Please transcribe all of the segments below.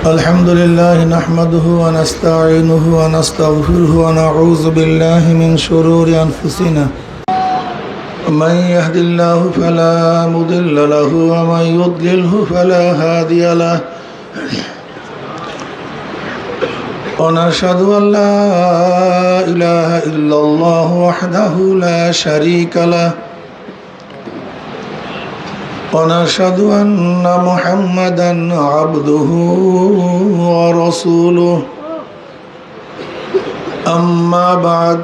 الحمد لله نحمده ونستعينه ونستغفره ونعوذ بالله من شرور أنفسنا من يهد الله فلا مضل له ومن يضلله فلا هادي له ونشهد أن لا إله إلا الله وحده لا شريك له ونشهد أن محمدا عبده ورسوله أما بعد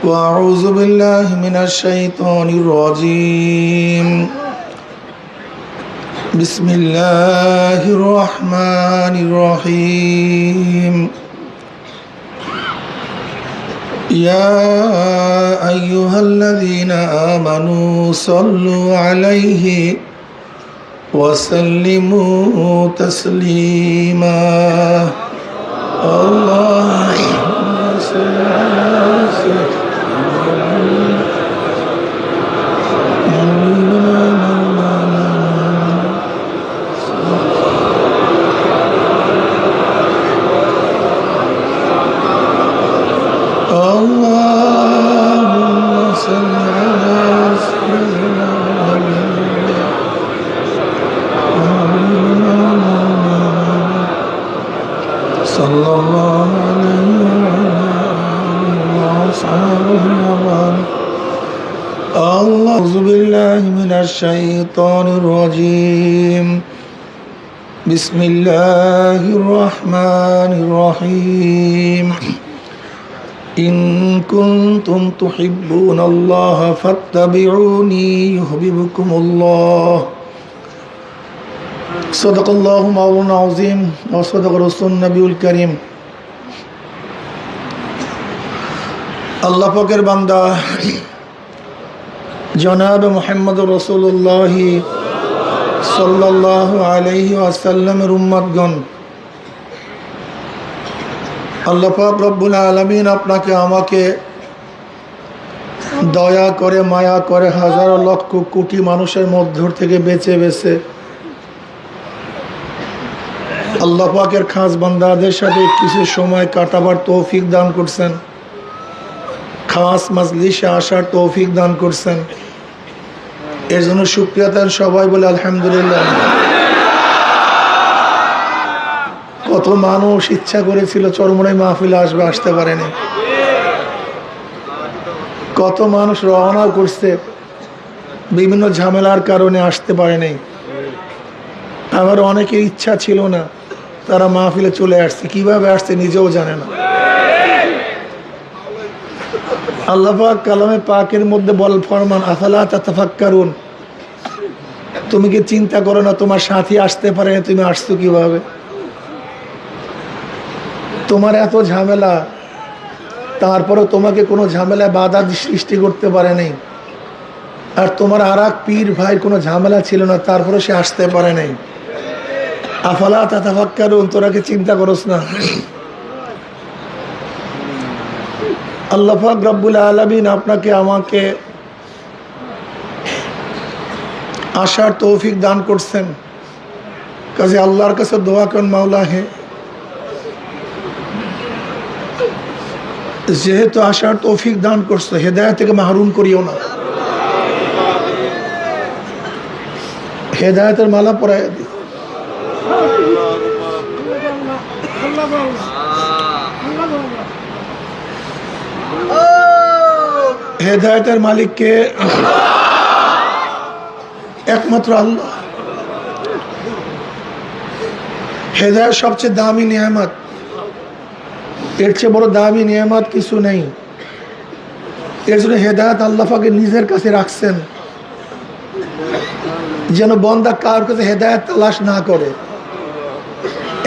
وأعوذ بالله من الشيطان الرجيم بسم الله الرحمن الرحيم يا أيها الذين آمنوا صلوا عليه وسلموا تسليما اللهم صل على أعوذ بالله من الشيطان الرجيم بسم الله الرحمن الرحيم إن كنتم تحبون الله فاتبعوني يحببكم الله صدق الله مولانا العظيم وصدق رسول النبي الكريم আল্লাহ পাকের বান্দা জনাব মুহাম্মদ রাসূলুল্লাহ সাল্লাল্লাহু আলাইহি ওয়াসাল্লামের উম্মতগণ, আল্লাহ পাক রব্বুল আলামিন আপনাকে আমাকে দয়া করে মায়া করে হাজারো লক্ষ কোটি মানুষের মধ্য থেকে বেছে বেছে আল্লাহ পাকের খাস বান্দাদের সাথে কিছু সময় কাটাবার তৌফিক দান করছেন, খাস মাজলিসে আসার তৌফিক দান করছেন। এর জন্য শুকরিয়া তার সবাই বলে আলহামদুলিল্লাহ। কত মানুষ ইচ্ছা করেছিল চরমোনাই মাহফিলে আসবে, আসতে পারেনি। কত মানুষ রওনা করছে, বিভিন্ন ঝামেলার কারণে আসতে পারেনি। আবার অনেকের ইচ্ছা ছিল না, তারা মাহফিলে চলে আসছে, কিভাবে আসছে নিজেও জানে না। আল্লাহ পাক কালামে পাকের মধ্যে বল ফরমান আফালা তাতাফাক্কারুন, তুমি কি চিন্তা করো না তোমার সাথী আসতে পারে না, তুমি আসছো কিভাবে? তোমার এত ঝামেলা, তারপরে তোমাকে কোনো ঝামেলায় বাধা সৃষ্টি করতে পারে নাই। আর তোমার আর এক পীর ভাই কোনো ঝামেলা ছিল না, তারপরে সে আসতে পারে নাই। আফালা তাতাফাক্কারুন, তোরা কি চিন্তা করোস না? আল্লাহ পাক রব্বুল আলামিন আপনাকে আমাকে আসার তৌফিক দান করছেন। কাজে আল্লাহর কাছে দোয়া করেন, মাওলা হে, যেহেতু আসার তৌফিক দান করছো, হেদায়েত থেকে মাহরুম করিও না। হেদায়েতের মালা পরাইয়া দিও। হেদায়েতের মালিককে একমাত্র আল্লাহ। হেদায়েত সবচেয়ে দামি নিয়ামত, এর চেয়ে বড় দামি নিয়ামত কিছু নেই। এর জন্য হেদায়েত আল্লাহ পাকে নিজের কাছে রাখছেন, যেন বান্দা কার কাছে হেদায়েত তালাশ না করে,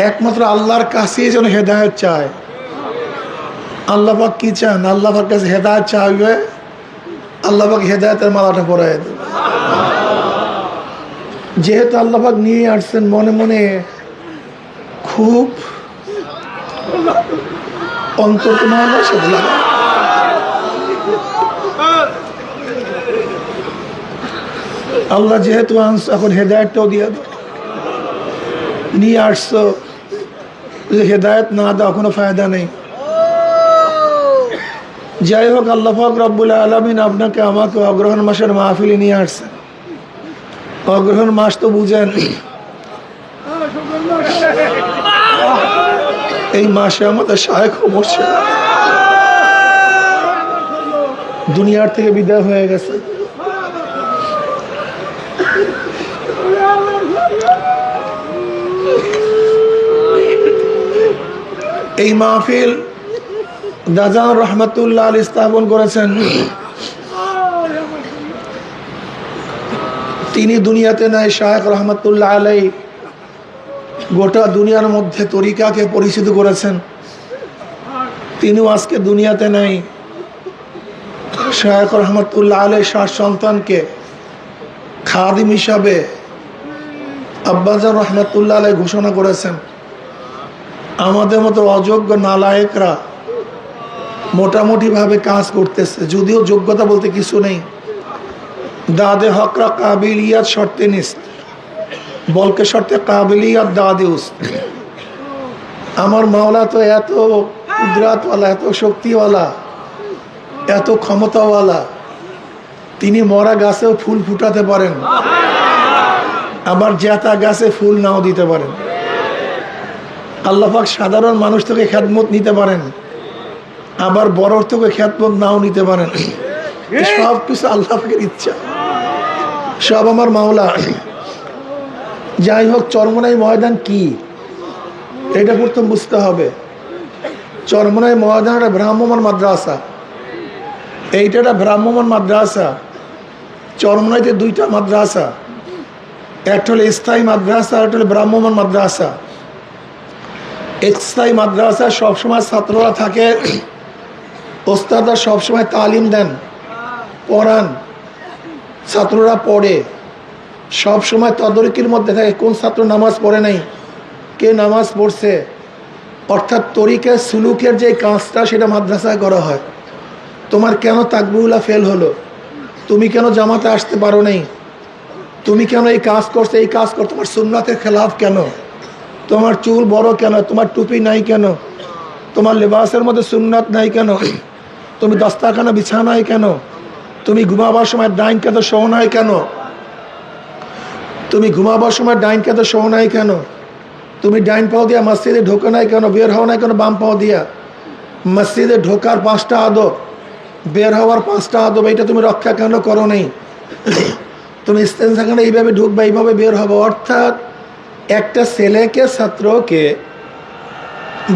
একমাত্র আল্লাহর কাছেই যেন হেদায়েত চায়। আল্লাহ পাক কি চান? আল্লাহ পাকের কাছে হেদায়েত চাইবে, আল্লাহ পাক হেদায়েতের মালাটা পরায় দেবে। যেহেতু আল্লাহ পাক নিয়ে আসছেন, মনে মনে খুব অন্তর তোমার সাথে লাগা। আল্লাহ যেহেতু আনছো এখন হেদায়েতটাও দিয়ে দাও। নিয়ে আসছো, হেদায়েত না দাও কোনো ফায়দা নেই। যাই হোক, আল্লাহ পাক রব্বুল আলামিন আপনাকে আমাকে অগ্রহণ মাসের মাহফিলে নিয়ে আসছেন। অগ্রহণ মাস তো বুঝেন, এই মাসে আমাদের শায়েখ মুর্শিদ দুনিয়ার থেকে বিদায় হয়ে গেছে। এই মাহফিল দাজান রহমতুল্লাহ আলী স্থাপন করেছেন। তিনি দুনিয়াতে নাই, শায়েখ রহমতুল্লাহ আলাই গোটা দুনিয়ার মধ্যে তরিকাকে পরিচিত করেছেন। তিনিও আজকে দুনিয়াতে নাই। শায়েখ রহমতুল্লাহ আলাই সাত সন্তানকে খাদিম হিসাবে আব্বাজান রহমতুল্লাহ আলাই ঘোষণা করেছেন। আমাদের মতো অযোগ্য নালায়েকরা মোটামুটিভাবে কাজ করতেছে, যদিও যোগ্যতা বলতে কিছু নেই। দাদে হকরা কাবিলিয়াত শর্তে নিস্ত, বলকে শর্তে কাবিলিয়াত দাদে উস্ত। আমার মাওলা তো এত কুদরাতওয়ালা, এত শক্তিওয়ালা, এত ক্ষমতাওয়ালা, তিনি মরা গাছেও ফুল ফুটাতে পারেন, আবার জেতা গাছে ফুল নাও দিতে পারেন। আল্লাহ পাক সাধারণ মানুষ থেকে খেদমত নিতে পারেন, আবার বড় থেকে খেদমত নাও নিতে পারেন। সব কিছু আল্লাহ পাকের ইচ্ছা, সব আমার মাওলা। যাই হোক, চরমনাই ময়দান কি এটা প্রথম বুঝতে হবে। চরমনাই ময়দান একটা ভ্রাম্যমাণ মাদ্রাসা, এইটা একটা ভ্রাম্যমাণ মাদ্রাসা। চরমনাইতে দুইটা মাদ্রাসা, একটা হলো স্থায়ী মাদ্রাসা, একটা হলো ভ্রাম্যমাণ মাদ্রাসা। স্থায়ী মাদ্রাসা সবসময় ছাত্ররা থাকে, ওস্তাদরা সবসময় তালিম দেন, পড়ান, ছাত্ররা পড়ে, সব সময় তদারকির মধ্যে থাকে কোন ছাত্র নামাজ পড়ে নাই, কে নামাজ পড়ছে। অর্থাৎ তরিকা সুলুকের যে কাজটা সেটা মাদ্রাসায় করা হয়। তোমার কেন তাকবীরুল্লাহ ফেল হলো, তুমি কেন জামাতে আসতে পারো নাই, তুমি কেন এই কাজ করছো, এই কাজ কর, তোমার সুন্নাতের খেলাফ কেন, তোমার চুল বড় কেন, তোমার টুপি নাই কেন, তোমার লেবাসের মধ্যে সুন্নাত নাই কেন, তুমি দস্তাখানা বিছানায় কেন, তুমি ঘুমাবার সময় ডাইন কাঁধে শোও নাই কেন, তুমি ঘুমাবার সময় ডাইন কাঁধে শোও নাই কেন, তুমি ডাইন পাও দিয়া মসজিদে ঢোকো নাই কেন, বের হও নাই কেন বাম পাও দিয়া। মসজিদে ঢোকার 5টা আদব, বের হওয়ার 5টা আদব, এইটা তুমি রক্ষা কেন করো নাই। তুমি ইস্তেনজাখানে এইভাবে ঢুকবা, এইভাবে বের হবো। অর্থাৎ একটা ছেলেকে, ছাত্রকে,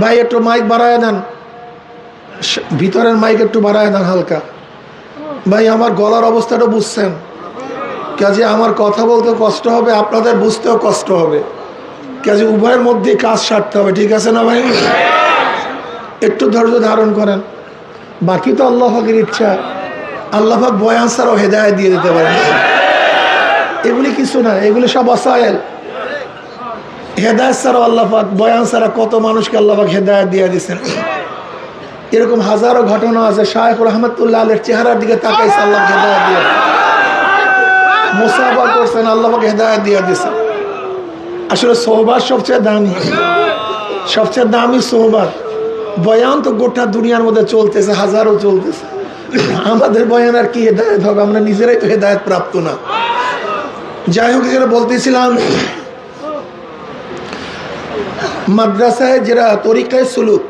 ভাই একটু মাইক বাড়ায় দেন, ভিতরের মাইক একটু বাড়ায় দেন হালকা। ভাই আমার গলার অবস্থাটা বুঝছেন, কাজে আমার কথা বলতে কষ্ট হবে, আপনাদের বুঝতেও কষ্ট হবে, কাজে উভয়ের মধ্যে কাজ সারতে হবে, ঠিক আছে না ভাই? একটু ধৈর্য ধারণ করেন, বাকি তো আল্লাহ পাকের ইচ্ছা। আল্লাহ পাক বয়ান ছাড়াও হেদায়েত দিয়ে দিতে পারেন, এগুলি কিছু না, এগুলি সব ওয়াসাইল। হেদায়েত ছাড়াও আল্লাহ পাক, বয়ান ছাড়া কত মানুষকে আল্লাহ পাক হেদায়েত দিয়ে দিয়েছেন। এরকম হাজারো ঘটনা আছে। শায়েখ রহমতুল্লাহ আলাইহির চেহারার দিকে তাকাইছে, আল্লাহ হেদায়েত দিয়ে, মুসাফা করছেন, আল্লাহ পাক হেদায়েত দিয়ে দিয়েছেন। আসলে সোহবাত সবচেয়ে দামি, সবচেয়ে দামি সোহবাত। বয়ান তো গোটা দুনিয়ার মধ্যে চলতেছে, হাজারো চলতেছে, আমাদের বয়ান আর কি হেদায়েত হবে, আমরা নিজেরাই তো হেদায়েত প্রাপ্ত না। যাই হোক, যেটা বলতেছিলাম, মাদ্রাসায় যারা তরিকায় সুলুক,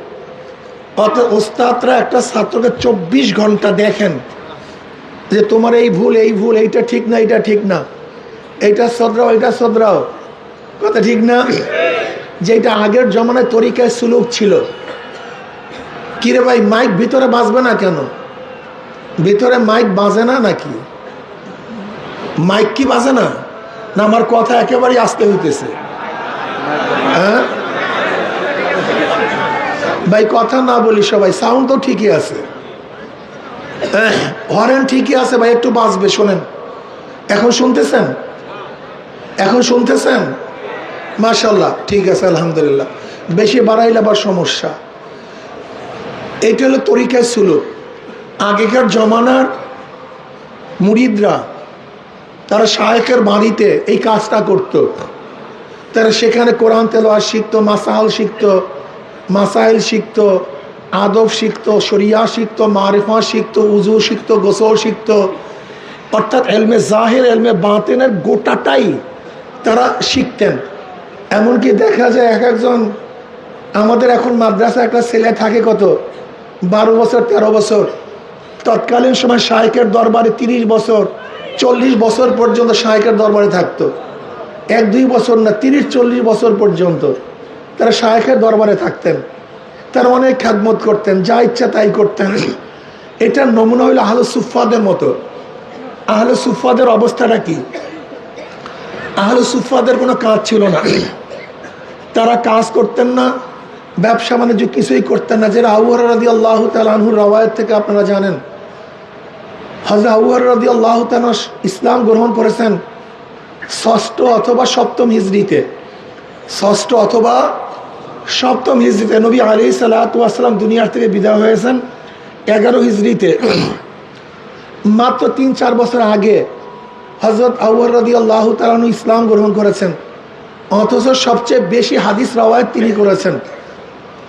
অত ওস্তাদরা একটা ছাত্রকে 24 ঘন্টা দেখেন যে তোমার এই ভুল, এই ভুল, এইটা ঠিক না, এইটা ঠিক না, এইটা সদরাও, এইটা সদরাও, কথা ঠিক না। যেটা আগের জমানায় তরিকায় সুলুক ছিল। কিরে ভাই, মাইক ভিতরে বাজবে না কেন? ভিতরে মাইক বাজে না নাকি? মাইক কি বাজে না? না আমার কথা একেবারেই আস্তে হইতেছে? হ্যাঁ ভাই, কথা না বলি সবাই, সাউন্ড তো ঠিকই আছে, হরেন ঠিকই আছে ভাই, একটু বাজবে, শোনেন। এখন শুনতেছেন? এখন শুনতেছেন? মাশাআল্লাহ, ঠিক আছে, আলহামদুলিল্লাহ। বেশি বাড়াইলে আবার সমস্যা। এইটা হলো তরিকায় সুলুক। আগেকার জমানার মুরিদরা তারা শায়েখের বাড়িতে এই কাজটা করত। তারা সেখানে কোরআন তেলাওয়াত শিখতো, মাসাইল শিখতো, আদব শিখতো, শরিয়া শিখতো, মারিফা শিখতো, উজু শিখতো, গোসল শিখতো, অর্থাৎ এলমে জাহির এলমে বাতিনের গোটাটাই তারা শিখতেন। এমনকি দেখা যায় এক একজন, আমাদের এখন মাদ্রাসা একটা ছেলে থাকে কত 12 বছর 13 বছর, তৎকালীন সময় শায়েখের দরবারে 30 বছর 40 বছর পর্যন্ত শায়েখের দরবারে থাকতো। 1-2 বছর না, 30-40 বছর পর্যন্ত তারা শায়েখের দরবারে থাকতেন। তারা অনেক খেদমত করতেন, যা ইচ্ছা তাই করতেন। এটার নমুনা হইল আহলে সুফফাদের মতো। আহলে সুফফাদের অবস্থাটা কি? আহলে সুফফাদের কোনো কাজ ছিল না, তারা কাজ করতেন না, ব্যবসা বাণিজ্য কিছুই করতেন না। যেটা আবু হুরায়রা রাদিয়াল্লাহু তাআলা আনহুর রওয়ায়াত থেকে আপনারা জানেন, হযরত আবু হুরায়রা রাদিয়াল্লাহু তাআলা ইসলাম গ্রহণ করেছেন 6ষ্ঠ অথবা 7ম হিজরিতে। 6ষ্ঠ অথবা 7ম হিজরিতে। নবী আলাইহিস সালাতু ওয়াস সালাম দুনিয়ার থেকে বিদায় হয়েছেন 11 হিজরিতে। মাত্র 3-4 বছর আগে হযরত আবু হুরায়রা রাদিয়াল্লাহু তাআলা ইসলাম গ্রহণ করেছেন, অথচ সবচেয়ে বেশি হাদিস রওয়ায়াত তিনি করেছেন।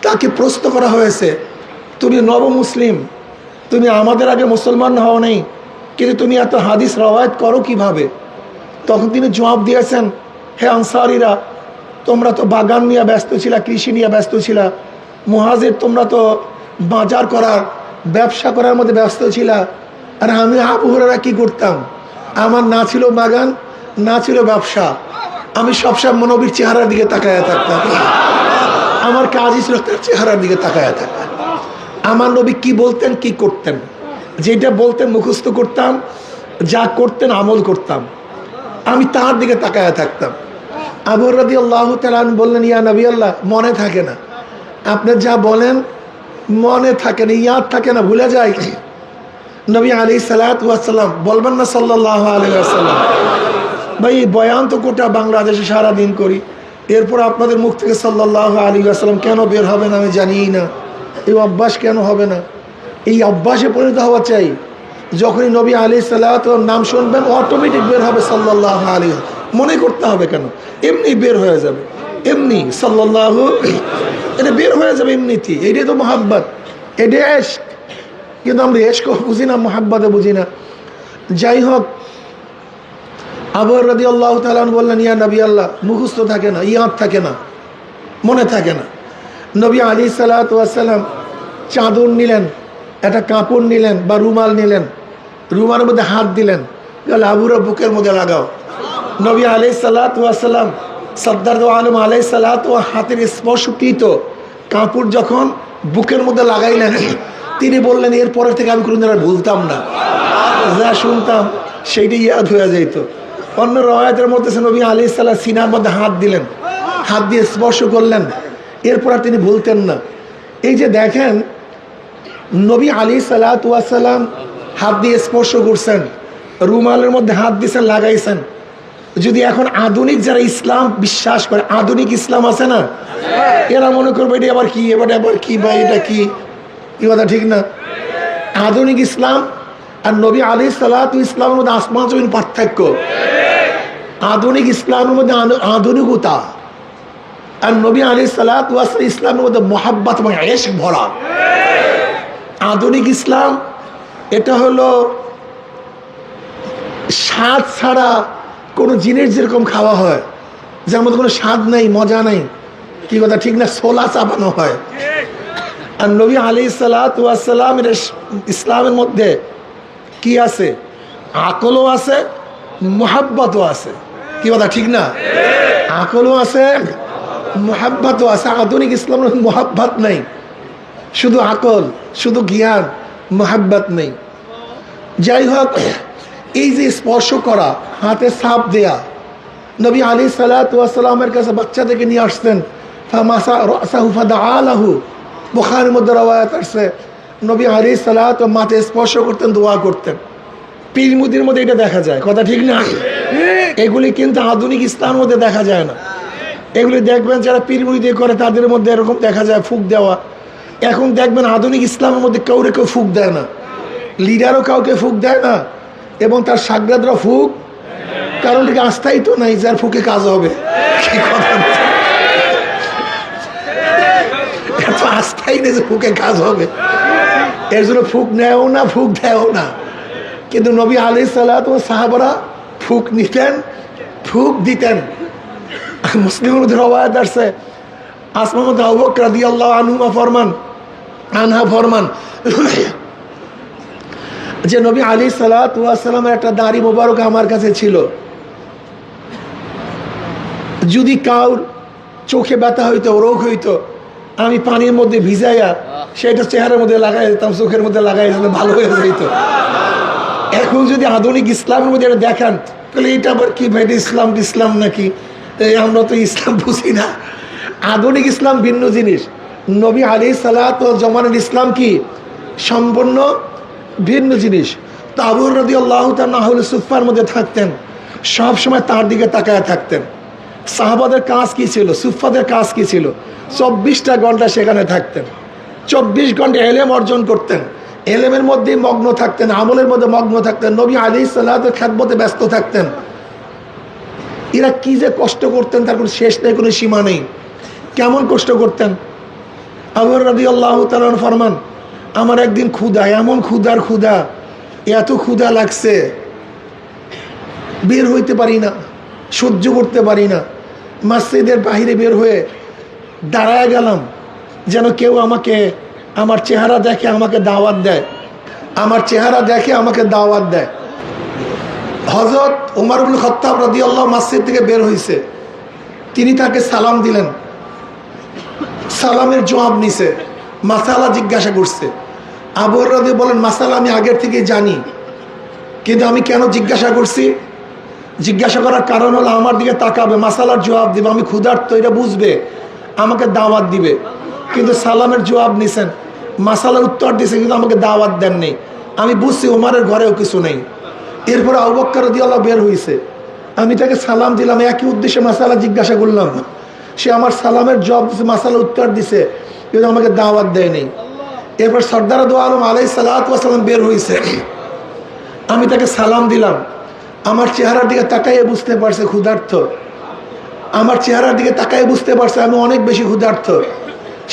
তাকে প্রশ্ন করা হয়েছে, তুমি নব মুসলিম, তুমি আমাদের আগে মুসলমান হও নাই, কিন্তু তুমি এত হাদিস রওয়ায়াত করো কিভাবে? তখন তিনি জবাব দিয়েছেন, হে আনসারীরা, তোমরা তো বাগান নিয়ে ব্যস্ত ছিলা, কৃষি নিয়ে ব্যস্ত ছিলা। মুহাজির তোমরা তো বাজার করার, ব্যবসা করার মধ্যে ব্যস্ত ছিলা। আর আমি আবু হুরায়রা কি করতাম? আমার না ছিল বাগান, না ছিল ব্যবসা, আমি সবসময় নবীর চেহারার দিকে তাকায়া থাকতাম। আমার কাজই ছিল তার চেহারার দিকে তাকায়া থাকা। আমার নবী কি বলতেন, কি করতেন, যেটা বলতেন মুখস্থ করতাম, যা করতেন আমল করতাম, আমি তার দিকে তাকায়া থাকতাম। আবু হুরায়রা রাদিয়াল্লাহু তাআলা বললেন, ইয়া নবী আল্লাহ, মনে থাকে না, আপনি যা বলেন মনে থাকে না, ইয়াদ থাকে না, ভুলে যায়। নবী আলাইহিস সালাতু ওয়াস সালাম বলবেন না সাল্লাল্লাহু আলাইহি ওয়াসাল্লাম, ভাই এই বয়ান তো গোটা বাংলাদেশে সারাদিন করি, এরপর আপনাদের মুখ থেকে সাল্লাল্লাহু আলাইহি ওয়াসাল্লাম কেন বের হবে না আমি জানিই না। এই অভ্যাস কেন হবে না? এই অভ্যাসে পরিণত হওয়া চাই। যখনই নবী আলাইহিস সালাতু নাম শুনবেন অটোমেটিক বের হবে সাল্লাল্লাহু আলাইহি, মনে করতে হবে কেন, এমনি বের হয়ে যাবে, এমনি সাল্লাল্লাহু, এটা বের হয়ে যাবে এমনিতেই। এটাই তো মহাব্বত, এটাই ইশক। কিন্তু আমরা ইশকও বুঝি না, মহাব্বতে বুঝি না। যাই হোক, আবু হুরায়রা রাদিয়াল্লাহু তাআলা বললেন, ইয়া নবী আল্লাহ, মুখস্থ থাকে না, ইয়াদ থাকে না, মনে থাকে না। নবী আলাইহিস সালাতু ওয়াস সালাম চাদর নিলেন, একটা কাপড় নিলেন বা রুমাল নিলেন, রুমালের মধ্যে হাত দিলেন, বলে আবু হুরায়রা বুকের মধ্যে লাগাও। নবী আলাইহিস সালাতু ওয়াস সালাম সরদার দো আলম আলাইহিস সালাতু হাতের স্পর্শকৃত কাপড় যখন বুকের মধ্যে লাগাইলেন, তিনি বললেন, এরপরের থেকে আমি কোনোদিন আর ভুলতাম না, যা শুনতাম সেইটাই ইয়াদ হয়ে যেত। অন্য রওয়ায়াতের মধ্যে নবী আলাইহিস সালাম সিনার মধ্যে হাত দিলেন, হাত দিয়ে স্পর্শ করলেন, এরপর আর তিনি ভুলতেন না। এই যে দেখেন, নবী আলাইহিস সালাতু ওয়াস সালাম হাত দিয়ে স্পর্শ করছেন, রুমালের মধ্যে হাত দিয়েছেন, লাগাইছেন। যদি এখন আধুনিক যারা ইসলাম বিশ্বাস করে, আধুনিক ইসলাম আছে না, এরা মনে করবে এটা আবার কি, এবার আবার কি, বা এটা কি, কি কথা ঠিক না? আধুনিক ইসলাম আর নবী আলাইহিস সালাতু ইসলামের মধ্যে আসমান জমিন পার্থক্য। আধুনিক ইসলামের মধ্যে আধুনিকতা, আর নবী আলাইহিস সালাতু ইসলামের মধ্যে মোহাব্বত এবং ইশক ভরা। আধুনিক ইসলাম এটা হলো স্বাদ ছাড়া কোনো জিনিস যেরকম খাওয়া হয়, যার মধ্যে কোনো স্বাদ নেই, মজা নেই, কি কথা ঠিক না, ছোলা চাপানো হয়। আর নবী আলাইহিস সালাতু ওয়াস সালামের ইসলামের মধ্যে কি আছে? আকলও আছে, মুহাব্বতও আছে, কি কথা ঠিক না? আকলও আছে, মুহাব্বতও আছে। আধুনিক ইসলামের মুহাব্বত নেই, শুধু আকল, শুধু জ্ঞান, মুহাব্বত নেই। যাই হোক, এই যে স্পর্শ করা, হাতে ছাপ দেয়া, নবী আলাইহিস সালাতু ওয়াস সালামের কাছে বাচ্চাদেরকে নিয়ে আসতেন, ফামাসা রাসাহু ফাদাআ লাহু, বুখারীর মধ্যে রওয়ায়াত আছে, নবী আলাইহিস সালাতু মাথা স্পর্শ করতেন, দোয়া করতেন। পীর মুরিদের মধ্যে এটা দেখা যায়, কথা ঠিক না? এগুলি কিন্তু আধুনিক ইসলামের মধ্যে দেখা যায় না। এগুলি দেখবেন যারা পীর মুরিদি করে তাদের মধ্যে এরকম দেখা যায় ফুক দেওয়া। এখন দেখবেন আধুনিক ইসলামের মধ্যে কাউরে কেউ ফুক দেয় না, লিডারও কাউকে ফুক দেয় না, এবং তার সাগরাদরা ফুক কারণ ঠিক আস্থাই তো নাই যার ফুকে কাজ হবে। কি কথা, এত আস্থাই নেই যে ফুকে কাজ হবে, এর জন্য ফুক নেও না, ফুক দেও না। কিন্তু নবী আলাইহিস সালাত ওয়াস সাহাবারা ফুক নিতেন, ফুক দিতেন। মুসলিমের মধ্যে রওয়ায়াত আছে, আসমা মধ্যে আবু বকর রাদিয়াল্লাহু আনহা ফরমান যে নবী আলাইহিস সালাতু ওয়াস সালামের একটা দাড়ি মোবারক আমার কাছে ছিল। যদি কাউর চোখে ব্যথা হইতো, রোগ হইতো, আমি পানির মধ্যে ভিজাইয়া সেটা চেহারার মধ্যে লাগাই দিতাম, চোখের মধ্যে লাগাই দিতাম, ভালো হয়ে যেত। এখন যদি আধুনিক ইসলামের মধ্যে এটা দেখান, তাহলে এটা আবার কি ভাই, ইসলাম নাকি? আমরা তো ইসলাম বুঝি না। আধুনিক ইসলাম ভিন্ন জিনিস, নবী আলাইহিস সালাতু ওয়াস জামানার ইসলাম কি সম্পূর্ণ ভিন্ন জিনিস। তো আবু হুরায়রা রাদিয়াল্লাহু তাআলা আহলে সুফফার মধ্যে থাকতেন, সব সময় তার দিকে তাকায় থাকতেন। সাহাবাদের কাজ কি ছিল, সুফফাদের কাজ কি ছিল? 24টা ঘন্টা সেখানে থাকতেন, 24 ঘন্টা এলেম অর্জন করতেন, এলেমের মধ্যেই মগ্ন থাকতেন, আমলের মধ্যে মগ্ন থাকতেন, নবী আলাইহিস সালাতের খেদমতে ব্যস্ত থাকতেন। এরা কি যে কষ্ট করতেন তার কোনো শেষ নেই, কোনো সীমা নেই। কেমন কষ্ট করতেন? আবু হুরায়রা রাদিয়াল্লাহু তাআলা ফরমান, আমার একদিন ক্ষুধা, এমন ক্ষুধা, এত ক্ষুধা লাগছে, বের হইতে পারি না, সহ্য করতে পারি না। মসজিদের বাহিরে বের হয়ে দাঁড়ায় গেলাম, যেন কেউ আমাকে, আমার চেহারা দেখে আমাকে দাওয়াত দেয়, আমার চেহারা দেখে আমাকে দাওয়াত দেয়। হযরত ওমর ইবনে খাত্তাব রাদিয়াল্লাহু মসজিদ থেকে বের হয়েছে, তিনি তাকে সালাম দিলেন, সালামের জবাব নিছে, মাসালা জিজ্ঞাসা করছে। আবু হুরায়রা বলেন, মাসালা আমি আগের থেকে জানি, কিন্তু আমি কেন জিজ্ঞাসা করছি? জিজ্ঞাসা করার কারণ হলো আমার দিকে তাকাবে, মাসালার জবাব দিবে, আমি ক্ষুধার্ত এটা বুঝবে, আমাকে দাওয়াত দিবে। কিন্তু সালামের জবাব নিছেন, মাসালার উত্তর দিছে, কিন্তু আমাকে দাওয়াত দেন নেই। আমি বুঝছি ওমরের ঘরেও কিছু নেই। এরপরে আবু বকর রাদিয়াল্লাহু বের হয়েছে, আমি তাকে সালাম দিলাম, একই উদ্দেশ্যে মাসালা জিজ্ঞাসা করলাম, সে আমার সালামের জবাব দিছে, মাসালার উত্তর দিছে, কিন্তু আমাকে দাওয়াত দেয় নেই। এরপর সরদার দু আলম আলাইহিস সালাতু ওয়াস সালাম বের হয়েছে, আমি তাকে সালাম দিলাম, আমার চেহারার দিকে তাকাইয়ে বুঝতে পারছে ক্ষুধার্ত, আমার চেহারার দিকে তাকাইয়ে বুঝতে পারছে আমি অনেক বেশি ক্ষুধার্ত।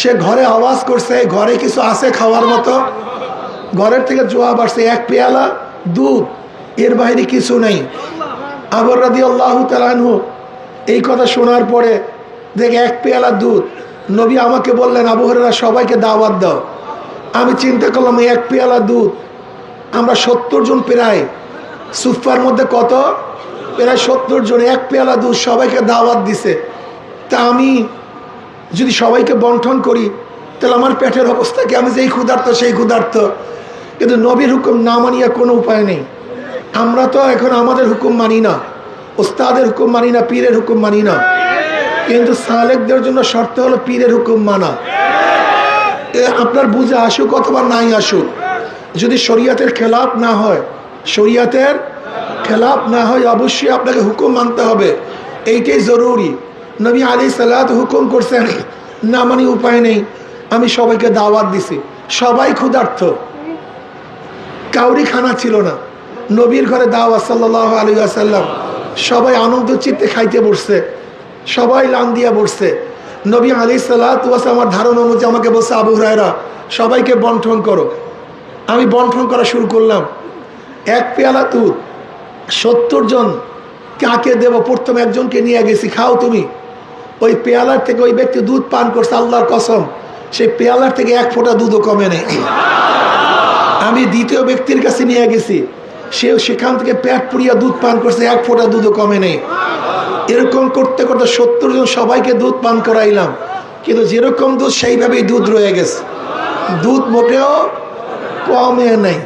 সে ঘরে আওয়াজ করছে, ঘরে কিছু আছে খাওয়ার মতো? ঘরের থেকে জবাব আসছে, এক পেয়ালা দুধ, এর বাইরে কিছু নেই। আবু হুরায়রা রাদিয়াল্লাহু তাআলা আনহু এই কথা শোনার পরে দেখে এক পেয়ালা দুধ, নবী আমাকে বললেন, আবু হুরায়রা সবাইকে দাওয়াত দাও। আমি চিন্তা করলাম, এক পেয়ালা দুধ, আমরা 70 জন, প্রায় সুফফার মধ্যে কত, প্রায় 70 জন, এক পেয়ালা দুধ সবাইকে দাওয়াত দিছে। তা আমি যদি সবাইকে বন্টন করি তাহলে আমার পেটের অবস্থা কি? আমি যেই ক্ষুধার্ত সেই ক্ষুধার্ত। কিন্তু নবীর হুকুম না মানিয়া কোনো উপায় নেই। আমরা তো এখন আমাদের হুকুম মানি না, ওস্তাদের হুকুম মানি না, পীরের হুকুম মানি না, কিন্তু সালেকদের জন্য শর্ত হলো পীরের হুকুম মানা। আপনার বুঝে আসুক অথবা নাই আসুক, যদি শরীয়তের খেলাফ না হয়, শরীয়তের খেলাফ না হয়, অবশ্যই আপনাকে হুকুম মানতে হবে, এইটাই জরুরি। নবী আলাইহিস সালাত হুকুম করছেন, না মানি উপায় নেই। আমি সবাইকে দাওয়াত দিছি, সবাই ক্ষুধার্ত, কাউরি খানা ছিল না। নবীর ঘরে দাওয়াত সাল্লাল্লাহু আলাইহি ওয়াসাল্লাম, সবাই আনন্দ চিত্তে খাইতে বসছে, সবাই লান দিয়া বসছে। নবী আলাইহিস সালাতু ওয়াস সালাম আমার ধারণা অনুযায়ী আমাকে বলছে, আবু হুরায়রা সবাইকে বন্টন করো। আমি বন্টন করা শুরু করলাম। এক পেয়ালা দুধ 70 জন কাকে দেব? প্রথম একজনকে নিয়ে গেছি, খাও তুমি। ওই পেয়ালার থেকে ওই ব্যক্তি দুধ পান করছে, আল্লাহর কসম সেই পেয়ালার থেকে এক ফোঁটা দুধও কমে নেই। আমি দ্বিতীয় ব্যক্তির কাছে নিয়ে গেছি, সেও সেখান থেকে পেট পুড়িয়া দুধ পান করছে, এক ফোঁটা দুধও কমে নেই। এরকম করতে করতে 70 জন সবাইকে দুধ পান করাইলাম, কিন্তু যেরকম দুধ সেইভাবেই দুধ রয়ে গেছে, দুধ মোটেও কমে নেই।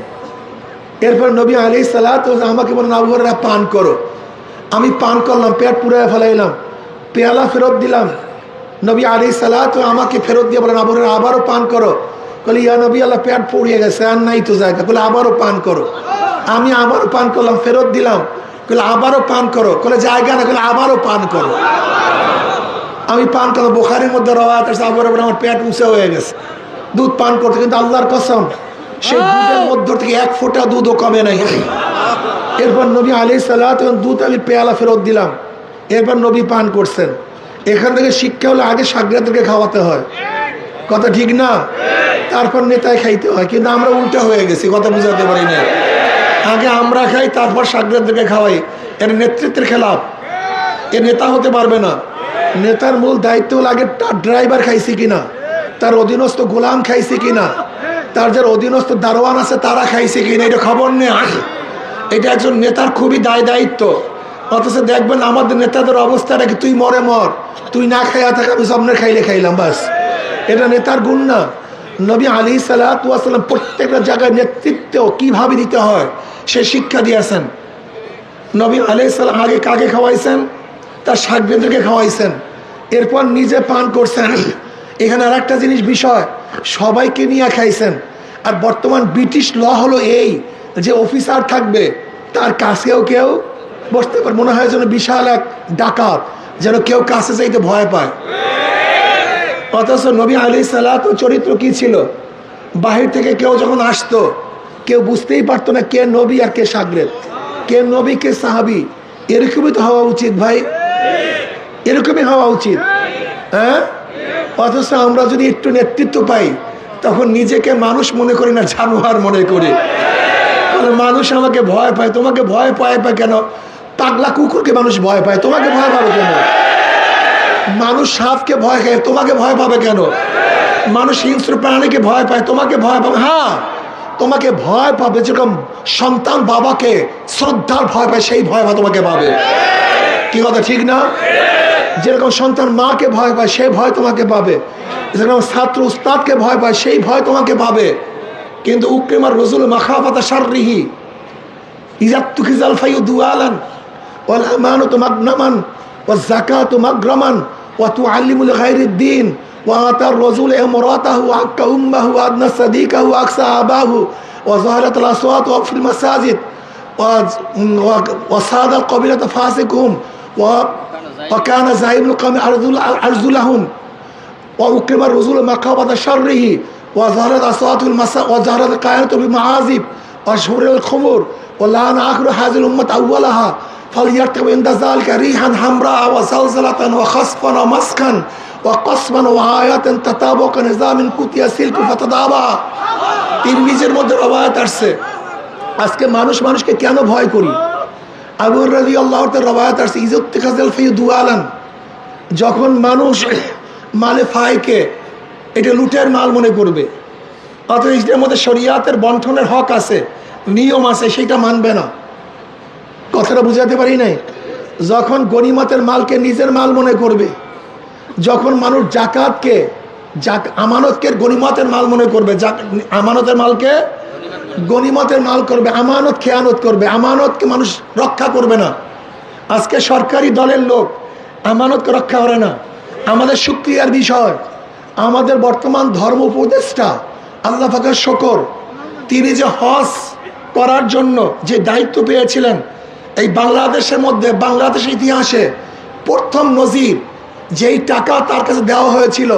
এরপর নবী আলাইহিস সালাতু ওয়াস সালাম আমাকে বলেন, আবু হুরায়রা পান করো। আমি পান করলাম, পেট পুড়ায় ফেলাইলাম, পেয়ালা ফেরত দিলাম। নবী আলাইহিস সালাতু ওয়াস সালাম আমাকে ফেরত দিয়ে বলেন, আবু হুরায়রা আবারও পান করো। বলি, ইয়া নবী আল্লাহ, পেট পুড়িয়ে গেছে, আর নাই তো জায়গা। বলে, আবারও পান করো। আমি আবারও পান করলাম, ফেরত দিলাম। বলে, আবারও পান করো। বলে, জায়গা না। বলে, আবারও পান করো। আমি পান করলাম। বুখারীর মধ্যে রওয়ায়াত আছে, আবু হুরায়রা আমার পেট উঁচা হয়ে গেছে দুধ পান করতে, কিন্তু আল্লাহর কসম সেই দুধের মধ্য থেকে এক ফোঁটা দুধও কমে নাই। এরপর নবী আলাইহিস সালাত দুধ আমি পেয়ালা ফেরত দিলাম, এরপর নবী পান করছেন। এখান থেকে শিক্ষা হলো আগে সাগরেদকে খাওয়াতে হয়, কথা ঠিক না? তারপর নেতায় খাইতে হয়। কিন্তু আমরা উল্টা হয়ে গেছি, কথা বুঝাতে পারি না। আগে আমরা খাই, তারপর সাগরেদকে খাওয়াই। এর নেতৃত্বের খেলাফ, এ নেতা হতে পারবে না। নেতার মূল দায়িত্ব হলো আগে তার ড্রাইভার খাইছে কিনা, তার অধীনস্থ গোলাম খাইছে কিনা, তার যার অধীনস্থ দারোয়ান আছে তারা খাইছে কিনা, এটা খবর নেই। এটা একজন নেতার খুবই দায়িত্ব। অথচ দেখবেন আমাদের নেতাদের অবস্থাটা কি, তুই মরে মর, তুই না খাইয়া থাক, আমি সামনে খাইলে খাইলাম, বাস। এটা নেতার গুণ না। নবী আলাইহিস সালাতু ওয়াস সালাম প্রত্যেকটা জায়গায় নেতৃত্ব কিভাবে দিতে হয় সে শিক্ষা দিয়েছেন। নবী আলাইহিস সালাম আগে কাকে খাওয়াইছেন? তার সাগরেদকে খাওয়াইছেন, এরপর নিজে পান করছেন। এখানে আর একটা জিনিস বিষয়, সবাইকে নিয়ে খাইছেন। আর বর্তমান ব্রিটিশ ল হলো এই যে অফিসার থাকবে তার কাছেও কেউ বসতে পারে। মনে হয় যেন বিশাল এক ডাকাত, যেন কেউ কাছে যাইতে ভয় পায়। অথচ নবী আলাইহিস সালাত চরিত্র কি ছিল? বাহির থেকে কেউ যখন আসতো কেউ বুঝতেই পারতো না কে নবী আর কে সাগরেদ, কে নবী কে সাহাবি। এরকমই তো হওয়া উচিত ভাই, এরকমই হওয়া উচিত, হ্যাঁ? অথচ আমরা যদি একটু নেতৃত্ব পাই তখন নিজেকে মানুষ মনে করি না, জানোয়ার মনে করি। মানুষ আমাকে ভয় পায়, তোমাকে ভয় পায় কেন? পাগলা কুকুরকে মানুষ ভয় পায়, তোমাকে ভয় পাবে কেন? মানুষ সাপকে ভয় খায়, তোমাকে ভয় পাবে কেন? মানুষ হিংস্র প্রাণীকে ভয় পায়, তোমাকে ভয় পাবে। হ্যাঁ, তোমাকে ভয় পাবে যেরকম সন্তান বাবাকে শ্রদ্ধার ভয় পায়, সেই ভয় তোমাকে পাবে। কি কথা ঠিক না? যেরকম সন্তান মাকে ভয় পায় সেই ভয় তোমাকে পাবে, যেরকম ছাত্র উস্তাদকে ভয় পায় সেই ভয় তোমাকে পাবে। কিন্তু উকরিমার রসুল মাখাফাতা শাররিহি ইজাতুকিজাল ফায়ু দুআলান ওয়াল আমানাতু মাগনামান ওয়াজ যাকাতু মাগরামান ওয়া তুআল্লিমুল গায়রিদ্দিন ওয়া আতার রাসূল ইমরাতাহু আক্কা উম্মাহু আদনা সাদিকাহু আকসা আবাহু ওয়া যাহারাতুল আসওয়াত ওয়া ফিল মাসাজিদ ওয়া সাদাল কবিলাতা ফাসিকুম ওয়া কানা যাইমুল কওমি আরজুলাহুম ওয়া উকরিমার রসুল মাখাফাতা শাররিহি ওয়া যাহারাত আসওয়াতুল মাসা ওয়া যাহারাত কায়ানাতু বিমাআজিব ওয়া শুরুল খুমুর ওয়া লান আখিরু হাযিল উম্মাত আউওয়ালাহা ফালিয়ারতাব ইনদা যালিকা রিহান হামরা ওয়া সালসালাতান ওয়া খাসফান ওয়া মাসকান ওয়া কসমান ওয়া আয়াতান তাতাবাকা নিজামিন কুতিয়া সিলকু ফাতাদাবা। তিরমিজির মধ্যে রওয়ায়াত আসছে। আজকে মানুষকে কেন ভয় করি? আবু হুরায়রা রাদিয়াল্লাহু তাআলা রওয়ায়াত আসছে, ইজাতুকিজাল ফায়ু দুআলান, যখন মানুষ মালে ফায়কে এটা লুটের মাল মনে করবে, অথচ এটার মধ্যে শরিয়াতের বন্টনের হক আছে, নিয়ম আছে, সেটা মানবে না। কথাটা বুঝাতে পারি নাই? যখন গনিমতের মালকে নিজের মাল মনে করবে, যখন মানুষ জাকাতকে আমানতকে গনিমতের মাল মনে করবে, আমানতের মালকে গনিমতের মাল করবে, আমানত খেয়ানত করবে, আমানতকে মানুষ রক্ষা করবে না। আজকে সরকারি দলের লোক আমানতকে রক্ষা করে না। আমাদের শুকরিয়ার বিষয়, আমাদের বর্তমান ধর্ম উপদেষ্টা আল্লাহ পাকের শুকর, তিনি যে হজ করার জন্য যে দায়িত্ব পেয়েছিলেন, এই বাংলাদেশের মধ্যে, বাংলাদেশের ইতিহাসে প্রথম নজির, যেই টাকা তার কাছে দেওয়া হয়েছিল,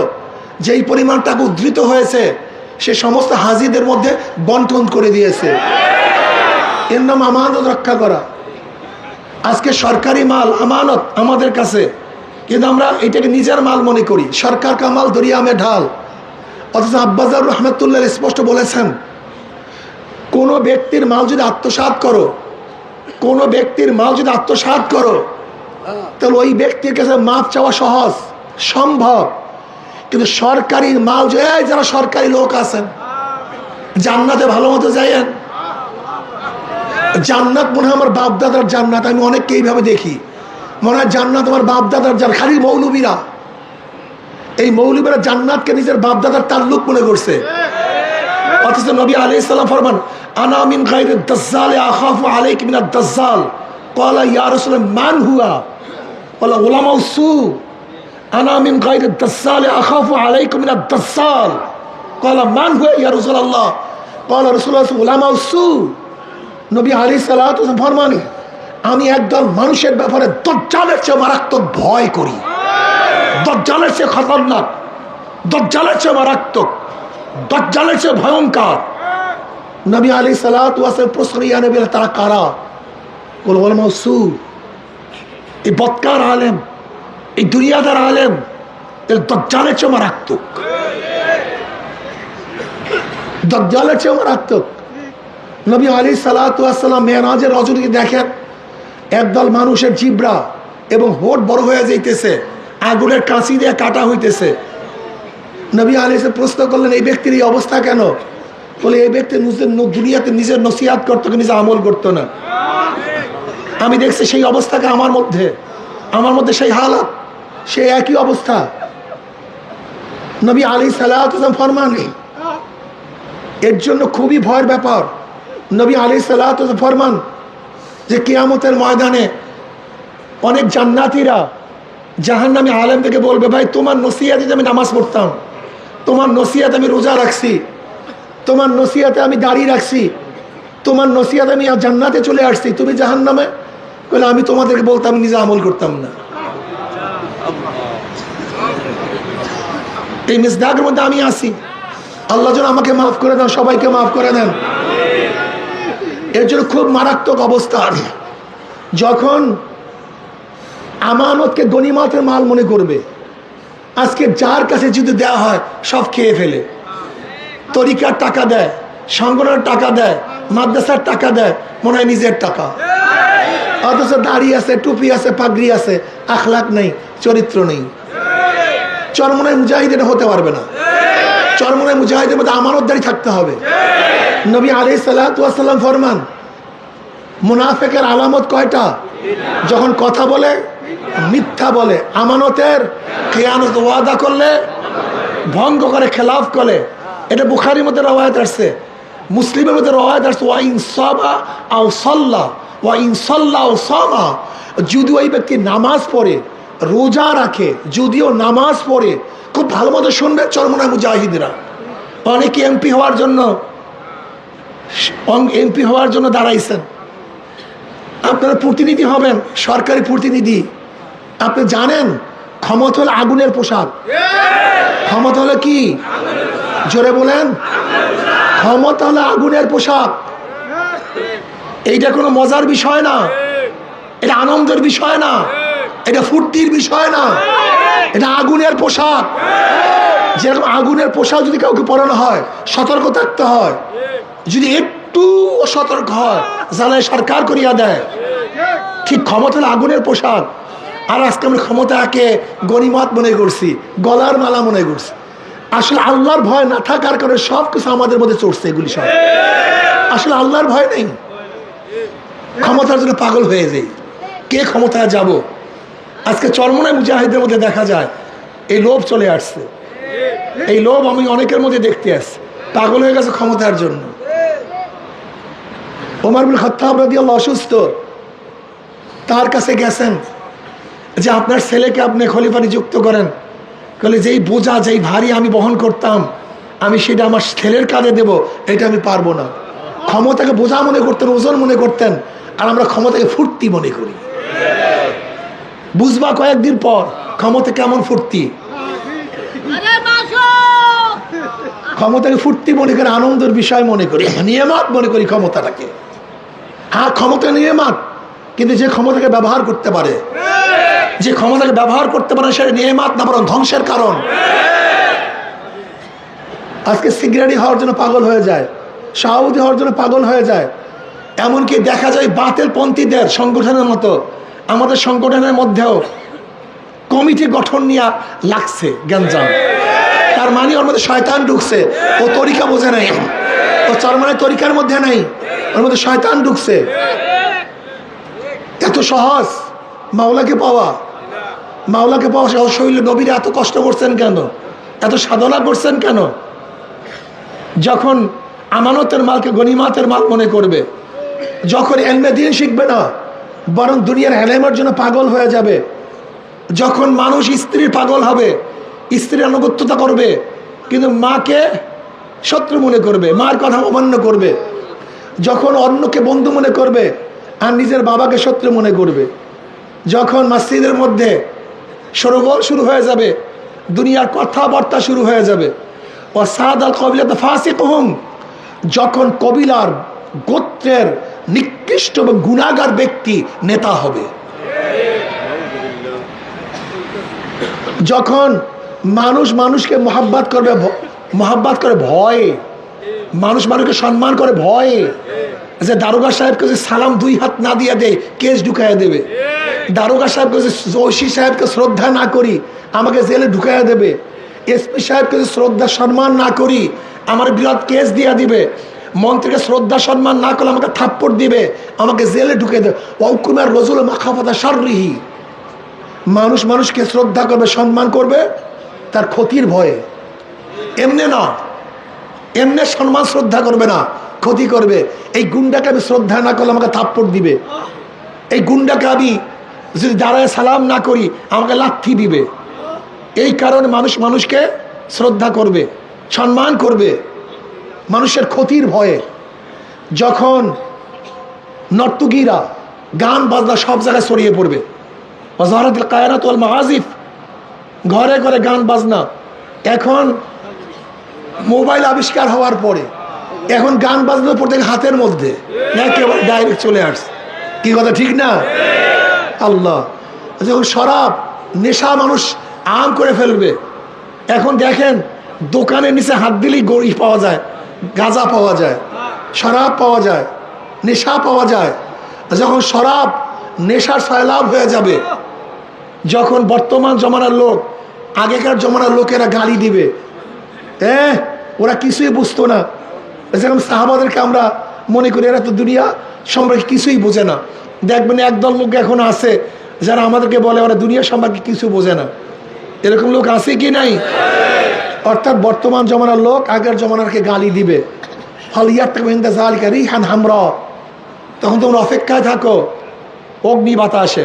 যেই পরিমাণ টাকা উদ্ধৃত হয়েছে, সে সমস্ত হাজিদের মধ্যে বন্টন করে দিয়েছে। এর নাম আমানত রক্ষা করা। আজকে সরকারি মাল আমানত আমাদের কাছে, কিন্তু আমরা এটাকে নিজের মাল মনে করি। সরকার কা মাল দরিয়া মে ঢাল। অথচ আব্বাজার রহমতুল্লাহ স্পষ্ট বলেছেন, কোনো ব্যক্তির মাল যদি আত্মসাৎ করো, কোনো ব্যক্তির মাল যদি আত্মসাৎ করো, তাহলে ওই ব্যক্তির কাছে মাপ চাওয়া সহজ, সম্ভব। কিন্তু সরকারি মাল, যে যারা সরকারি লোক আছেন, জান্নাতে ভালো মতো যাইয়েন, জান্নাত মনে হয় আমার বাপদাদার জান্নাত। আমি অনেককে এইভাবে দেখি, মনে হয় জান্নাত আমার বাপদাদার জান্নাত। খালি মৌলবীরা, এই মৌলবীরা জান্নাতকে নিজের বাপদাদার তাল্লুক মনে করছে। অথচ নবী আলাইহিস সালাম ফরমান, আনা মিন গায়রি দাজ্জাল আখাফু আলাইকা মিনাদ দাজ্জাল। ক্বালা ইয়া রাসূলুল্লাহ মান হুয়া? ক্বালা উলামা সু। আনা মিন গায়রি দাজ্জাল আখাফু আলাইকা মিনাদ দাজ্জাল। ক্বালা মান হুয়া ইয়া রাসূলুল্লাহ? ক্বালা রাসূলুল্লাহ উলামা সু। নবী আলাইহিস সালাতু ওয়াস সালাম ফরমান, আমি একদল মানুষের ব্যাপারে দাজ্জালের চেয়ে মারাত্মক ভয় করি। দাজ্জালের চেয়ে খতরনাক, দাজ্জালের চেয়ে মারাত্মক, দাজ্জালের চেয়ে ভয়ঙ্কর। নবী আলাইহিস সালাতু ওয়াস সালাম প্রশ্ন, ইয়া নবী, তারা কারা? কোন ওলামা সু, এই বদকার আলেম, এই দুনিয়াদার আলেম, এর দাজ্জালের চেয়ে মারাত্মক, দাজ্জালের চেয়ে মারাত্মক। নবী আলাইহিস সালাতু ওয়াস সালাম মেরাজের রজনীতে দেখেন একদল মানুষের জিব্রা এবং হোঁট বড় হয়ে যাইতেছে, আগুনের কাঁচি দিয়ে কাটা হইতেছে। নবী আলাইহিস প্রশ্ন করলেন, এই ব্যক্তির এই অবস্থা কেন? বলে, এই ব্যক্তি দুনিয়াতে নিজের নসিহত করতো, নিজে আমল করতো না। আমি দেখছি সেই অবস্থাকে আমার মধ্যে সেই হালাত, সেই একই অবস্থা। নবী আলাইহিস সালাতু ওয়াস সালাম ফরমান, এর জন্য খুবই ভয়ের ব্যাপার। নবী আলাইহিস সালাতু ওয়াস সালাম ফরমান যে কিয়ামতের ময়দানে অনেক জান্নাতীরা জাহান্নামী আলেম থেকে বলবে, ভাই তোমার নসিহতে আমি নামাজ পড়তাম, তোমার নসিহতে আমি রোজা রাখছি, তোমার নসিহতে আমি দাড়ি রাখছি, তোমার নসিহতে আমি জান্নাতে চলে আসছি, তুমি জাহান্নামে। বলে, আমি তোমাদেরকে বলতাম, নিজে আমল করতাম না। এই মিসদাকের মধ্যে আমি আসি। আল্লাহ যেন আমাকে মাফ করে দেন, সবাইকে মাফ করে দেন। এর জন্য খুব মারাত্মক অবস্থা। যখন আমানতকে গনিমতের মাল মনে করবে, আজকে যার কাছে যদি দেওয়া হয় সব খেয়ে ফেলে। তরিকার টাকা দেয়, সংগঠনের টাকা দেয়, মাদ্রাসার টাকা দেয়, মনে হয় নিজের টাকা। অথচ দাড়ি আছে, টুপি আছে, পাগড়ি আছে, আখলাক নেই, চরিত্র নেই। চরমনায় মুজাহিদ এটা হতে পারবে না। চরমনায় মুজাহিদের মধ্যে আমানতদারি থাকতে হবে। নবী আলাইহিস সালাতু ওয়াস সালাম ফরমান, মুনাফিকের আলামত কয়টা? যখন কথা বলে মিথ্যা বলে, আমানতের খেয়ানত, ওয়াদা করলে ভঙ্গ করে, খেলাফ করে। এটা বুখারীর মধ্যে রওয়ায়াত আসছে, মুসলিমের মধ্যে রওয়ায়াত আসছে, ওয়া ইন সাবা আও সাল্লা ওয়া ইন সাল্লা আও সামা। যদি ওই ব্যক্তি নামাজ পড়ে, রোজা রাখে, যদিও নামাজ পড়ে, খুব ভালো মতো শুনবে চরমনায় মুজাহিদরা। অনেকে এমপি হওয়ার জন্য দাঁড়াইছেন। আপনারা প্রতিনিধি হবেন, সরকারি প্রতিনিধি। আপনি জানেন ক্ষমতা হলো আগুনের পোশাক। ক্ষমতা হলো কি? জোরে বলেন। ক্ষমতা হলো আগুনের পোশাক। এইটা কোনো মজার বিষয় না, এটা আনন্দের বিষয় না, এটা ফুর্তির বিষয় না, এটা আগুনের পোশাক। যেরকম আগুনের পোশাক যদি কাউকে পরানো হয়, সতর্ক থাকতে হয়। যদি একটু অসতর্ক হয়, জ্বালায় সরকার করিয়া দেয়। ঠিক ক্ষমতা হলো আগুনের পোশাক। আর আজকে আমরা ক্ষমতাকে গনিমত মনে করছি, গলার মালা মনে করছি। আসলে আল্লাহর ভয় না থাকার কারণে সব কিছু আমাদের মধ্যে চড়ছে। এগুলি সব আসলে আল্লাহর ভয় নেই। ক্ষমতার জন্য পাগল হয়ে যাই, কে ক্ষমতায় যাব। আজকে চরমনায় মুজাহিদের মধ্যে দেখা যায় এই লোভ চলে আসছে। এই লোভ আমি অনেকের মধ্যে দেখতে আসছি, পাগল হয়ে গেছে ক্ষমতার জন্য। ওমর বিন খাত্তাব রাদিয়াল্লাহু অসুস্থ, তার কাছে গেছেন যে আপনার ছেলেকে আপনি খলিফা নিযুক্ত করেন। বলে, যেই বোঝা, যেই ভারী আমি বহন করতাম, আমি সেটা আমার ছেলের কাঁধে দেব, এটা আমি পারবো না। ক্ষমতাকে বোঝা মনে করতেন, ওজন মনে করতেন, আর আমরা ক্ষমতাকে ফুর্তি মনে করি। বুঝবা কয়েকদিন পর ক্ষমতা কেমন ফুর্তি। ক্ষমতাকে ফুর্তি মনে করে, আনন্দের বিষয় মনে করি, নিয়ামত মনে করি ক্ষমতাটাকে। হ্যাঁ, ক্ষমতা নিয়ামত, কিন্তু যে ক্ষমতাকে ব্যবহার করতে পারে, যে ক্ষমতাকে ব্যবহার করতে পারে, সেটা নিয়ামত না, বরং ধ্বংসের কারণ। আজকে সিগারেট হওয়ার জন্য পাগল হয়ে যায়, সভাপতি হওয়ার জন্য পাগল হয়ে যায়। এমনকি দেখা যায় বাতিল পন্থীদের সংগঠনের মতো আমাদের সংগঠনের মধ্যেও কমিটি গঠন নিয়ে লাগছে গ্যাঞ্জাম। তার মানে ওর মধ্যে শয়তান ঢুকছে, ও তরিকা বোঝে নাই, ও চরমনায় তরিকার মধ্যে নাই, ওর মধ্যে শয়তান ঢুকছে। এত সহজ মাওলাকে পাওয়া, মাওলাকে পাওয়া সহজ হইলে নবীরা এত কষ্ট করছেন কেন, এত সাধনা করছেন কেন? যখন আমানতের মালকে গনিমাতের মাল মনে করবে, যখন এলমে দিন শিখবে না, বরং দুনিয়ার এলেমের জন্য পাগল হয়ে যাবে, যখন মানুষ স্ত্রীর পাগল হবে, স্ত্রীর আনুগত্যতা করবে, কিন্তু মাকে শত্রু মনে করবে, মার কথা অমান্য করবে, যখন অন্যকে বন্ধু মনে করবে আর নিজের বাবাকে শত্রু মনে করবে, যখন মসজিদের মধ্যে সরগোল শুরু হয়ে যাবে, দুনিয়ার কথাবার্তা শুরু হয়ে যাবে, ও সাদ আল কবিলাত ফাসিকহুম, যখন কবিলার গোত্রের নিকৃষ্ট এবং গুনাহগার ব্যক্তি নেতা হবে। যখন মানুষ মানুষকে মহাব্বত করে ভয়ে, মানুষ মানুষকে সম্মান করে ভয়ে, যে দারোগা সাহেবকে যে সালাম 2 হাত না দিয়ে দেয় কেস ঢুকাইয়া দেবে, দারোগা সাহেবকে যে ওসি সাহেবকে শ্রদ্ধা না করি আমাকে জেলে ঢুকাইয়া দেবে, এসপি সাহেবকে যে শ্রদ্ধা সম্মান না করি আমার বিরাট কেস দিয়ে দিবে, মন্ত্রীকে শ্রদ্ধা সম্মান না করলে আমাকে থাপ্পড় দিবে, আমাকে জেলে ঢুকে দেবে। ওয়াকুমার রজুল মাখাফাতা শাররিহি, মানুষ মানুষকে শ্রদ্ধা করবে সম্মান করবে তার ক্ষতির ভয়ে, এমনি না, এমনি সম্মান শ্রদ্ধা করবে না, ক্ষতি করবে। এই গুন্ডাকে আমি শ্রদ্ধা না করলে আমাকে থাপ্পড় দিবে, এই গুন্ডাকে আমি যদি দাঁড়ায় সালাম না করি আমাকে লাথি দিবে। এই কারণে মানুষ মানুষকে শ্রদ্ধা করবে, সম্মান করবে মানুষের ক্ষতির ভয়ে। যখন নর্তকীরা গান বাজনা সব জায়গায় ছড়িয়ে পড়বে, ওয়াজারাতুল কায়নাত ওয়াল মাআজিফ, ঘরে ঘরে গান বাজনা। এখন মোবাইল আবিষ্কার হওয়ার পরে এখন গান বাজনা পড়তে হাতের মধ্যে একেবারে ডাইরেক্ট চলে আসছে। কি কথা ঠিক না? আল্লাহ, যখন শরাব নেশা মানুষ আম করে ফেলবে, এখন দেখেন দোকানের নিচে হাত দিলেই গড়ি পাওয়া যায়, গাঁজা পাওয়া যায়, শরাব পাওয়া যায়, নেশা পাওয়া যায়। যখন শরাব নেশার সয়লাভ হয়ে যাবে, যখন বর্তমান জমানার লোক আগেকার জমানার লোকেরা গালি দিবে, ওরা কিছুই বুঝতো না। যেরকম সাহাবাদেরকে আমরা মনে করি এরা তো দুনিয়া সম্পর্কে কিছুই বোঝে না। দেখবেন একদল লোক এখন আছে যারা আমাদেরকে বলে ওরা দুনিয়া সম্পর্কে কিছু বোঝে না। এরকম লোক আছে কি নাই? অর্থাৎ বর্তমান জমানার লোক আগের জমানারকে গালি দিবে। রিহান হামরা, তখন তোমরা অপেক্ষায় থাকো অগ্নি বাতাসে।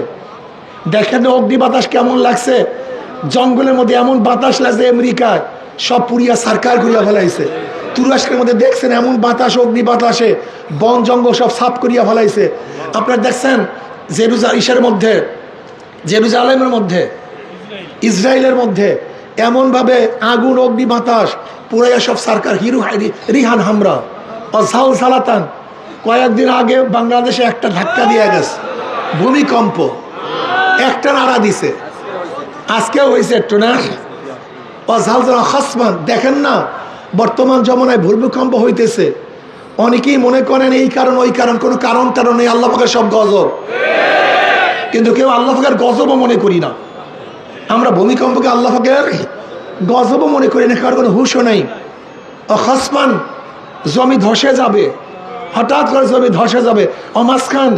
দেখেন অগ্নি বাতাস কেমন লাগছে, জঙ্গলের মধ্যে এমন বাতাস লাগছে আমেরিকায় সব পুরিয়া সরকার করিয়া ফেলাইছে। তুরস্কের মধ্যে দেখছেন এমন বাতাস, অগ্নি বাতাসে বন জঙ্গল সব সাফ করিয়া ফেলাইছে। আপনারা দেখছেন জেরুজালেমের মধ্যে ইসরায়েলের মধ্যে এমনভাবে আগুন অগ্নি বাতাস পুরাইয়া সব সরকার রিহান হামরা অঝাল সালাতান। কয়েকদিন আগে বাংলাদেশে একটা ধাক্কা দিয়ে গেছে, ভূমিকম্প, একটা নাড়া দিছে। আজকেও হয়েছে একটু না, অঝাল খাসমান। দেখেন না বর্তমান জমানায় ভূমিকম্প হইতেছে, অনেকেই মনে করেন এই কারণ ওই কারণ, কোনো কারণ টারণ নেই, আল্লাহ পাকের সব গজব। কিন্তু কেউ আল্লাহ পাকের গজবও মনে করি না। আমরা ভূমিকম্পকে আল্লাহ পাকের গজবও মনে করি না, কারণ কোনো হুঁশও নেই। খাসমান, জমি ধসে যাবে, হঠাৎ করে জমি ধসে যাবে। অমাসখান,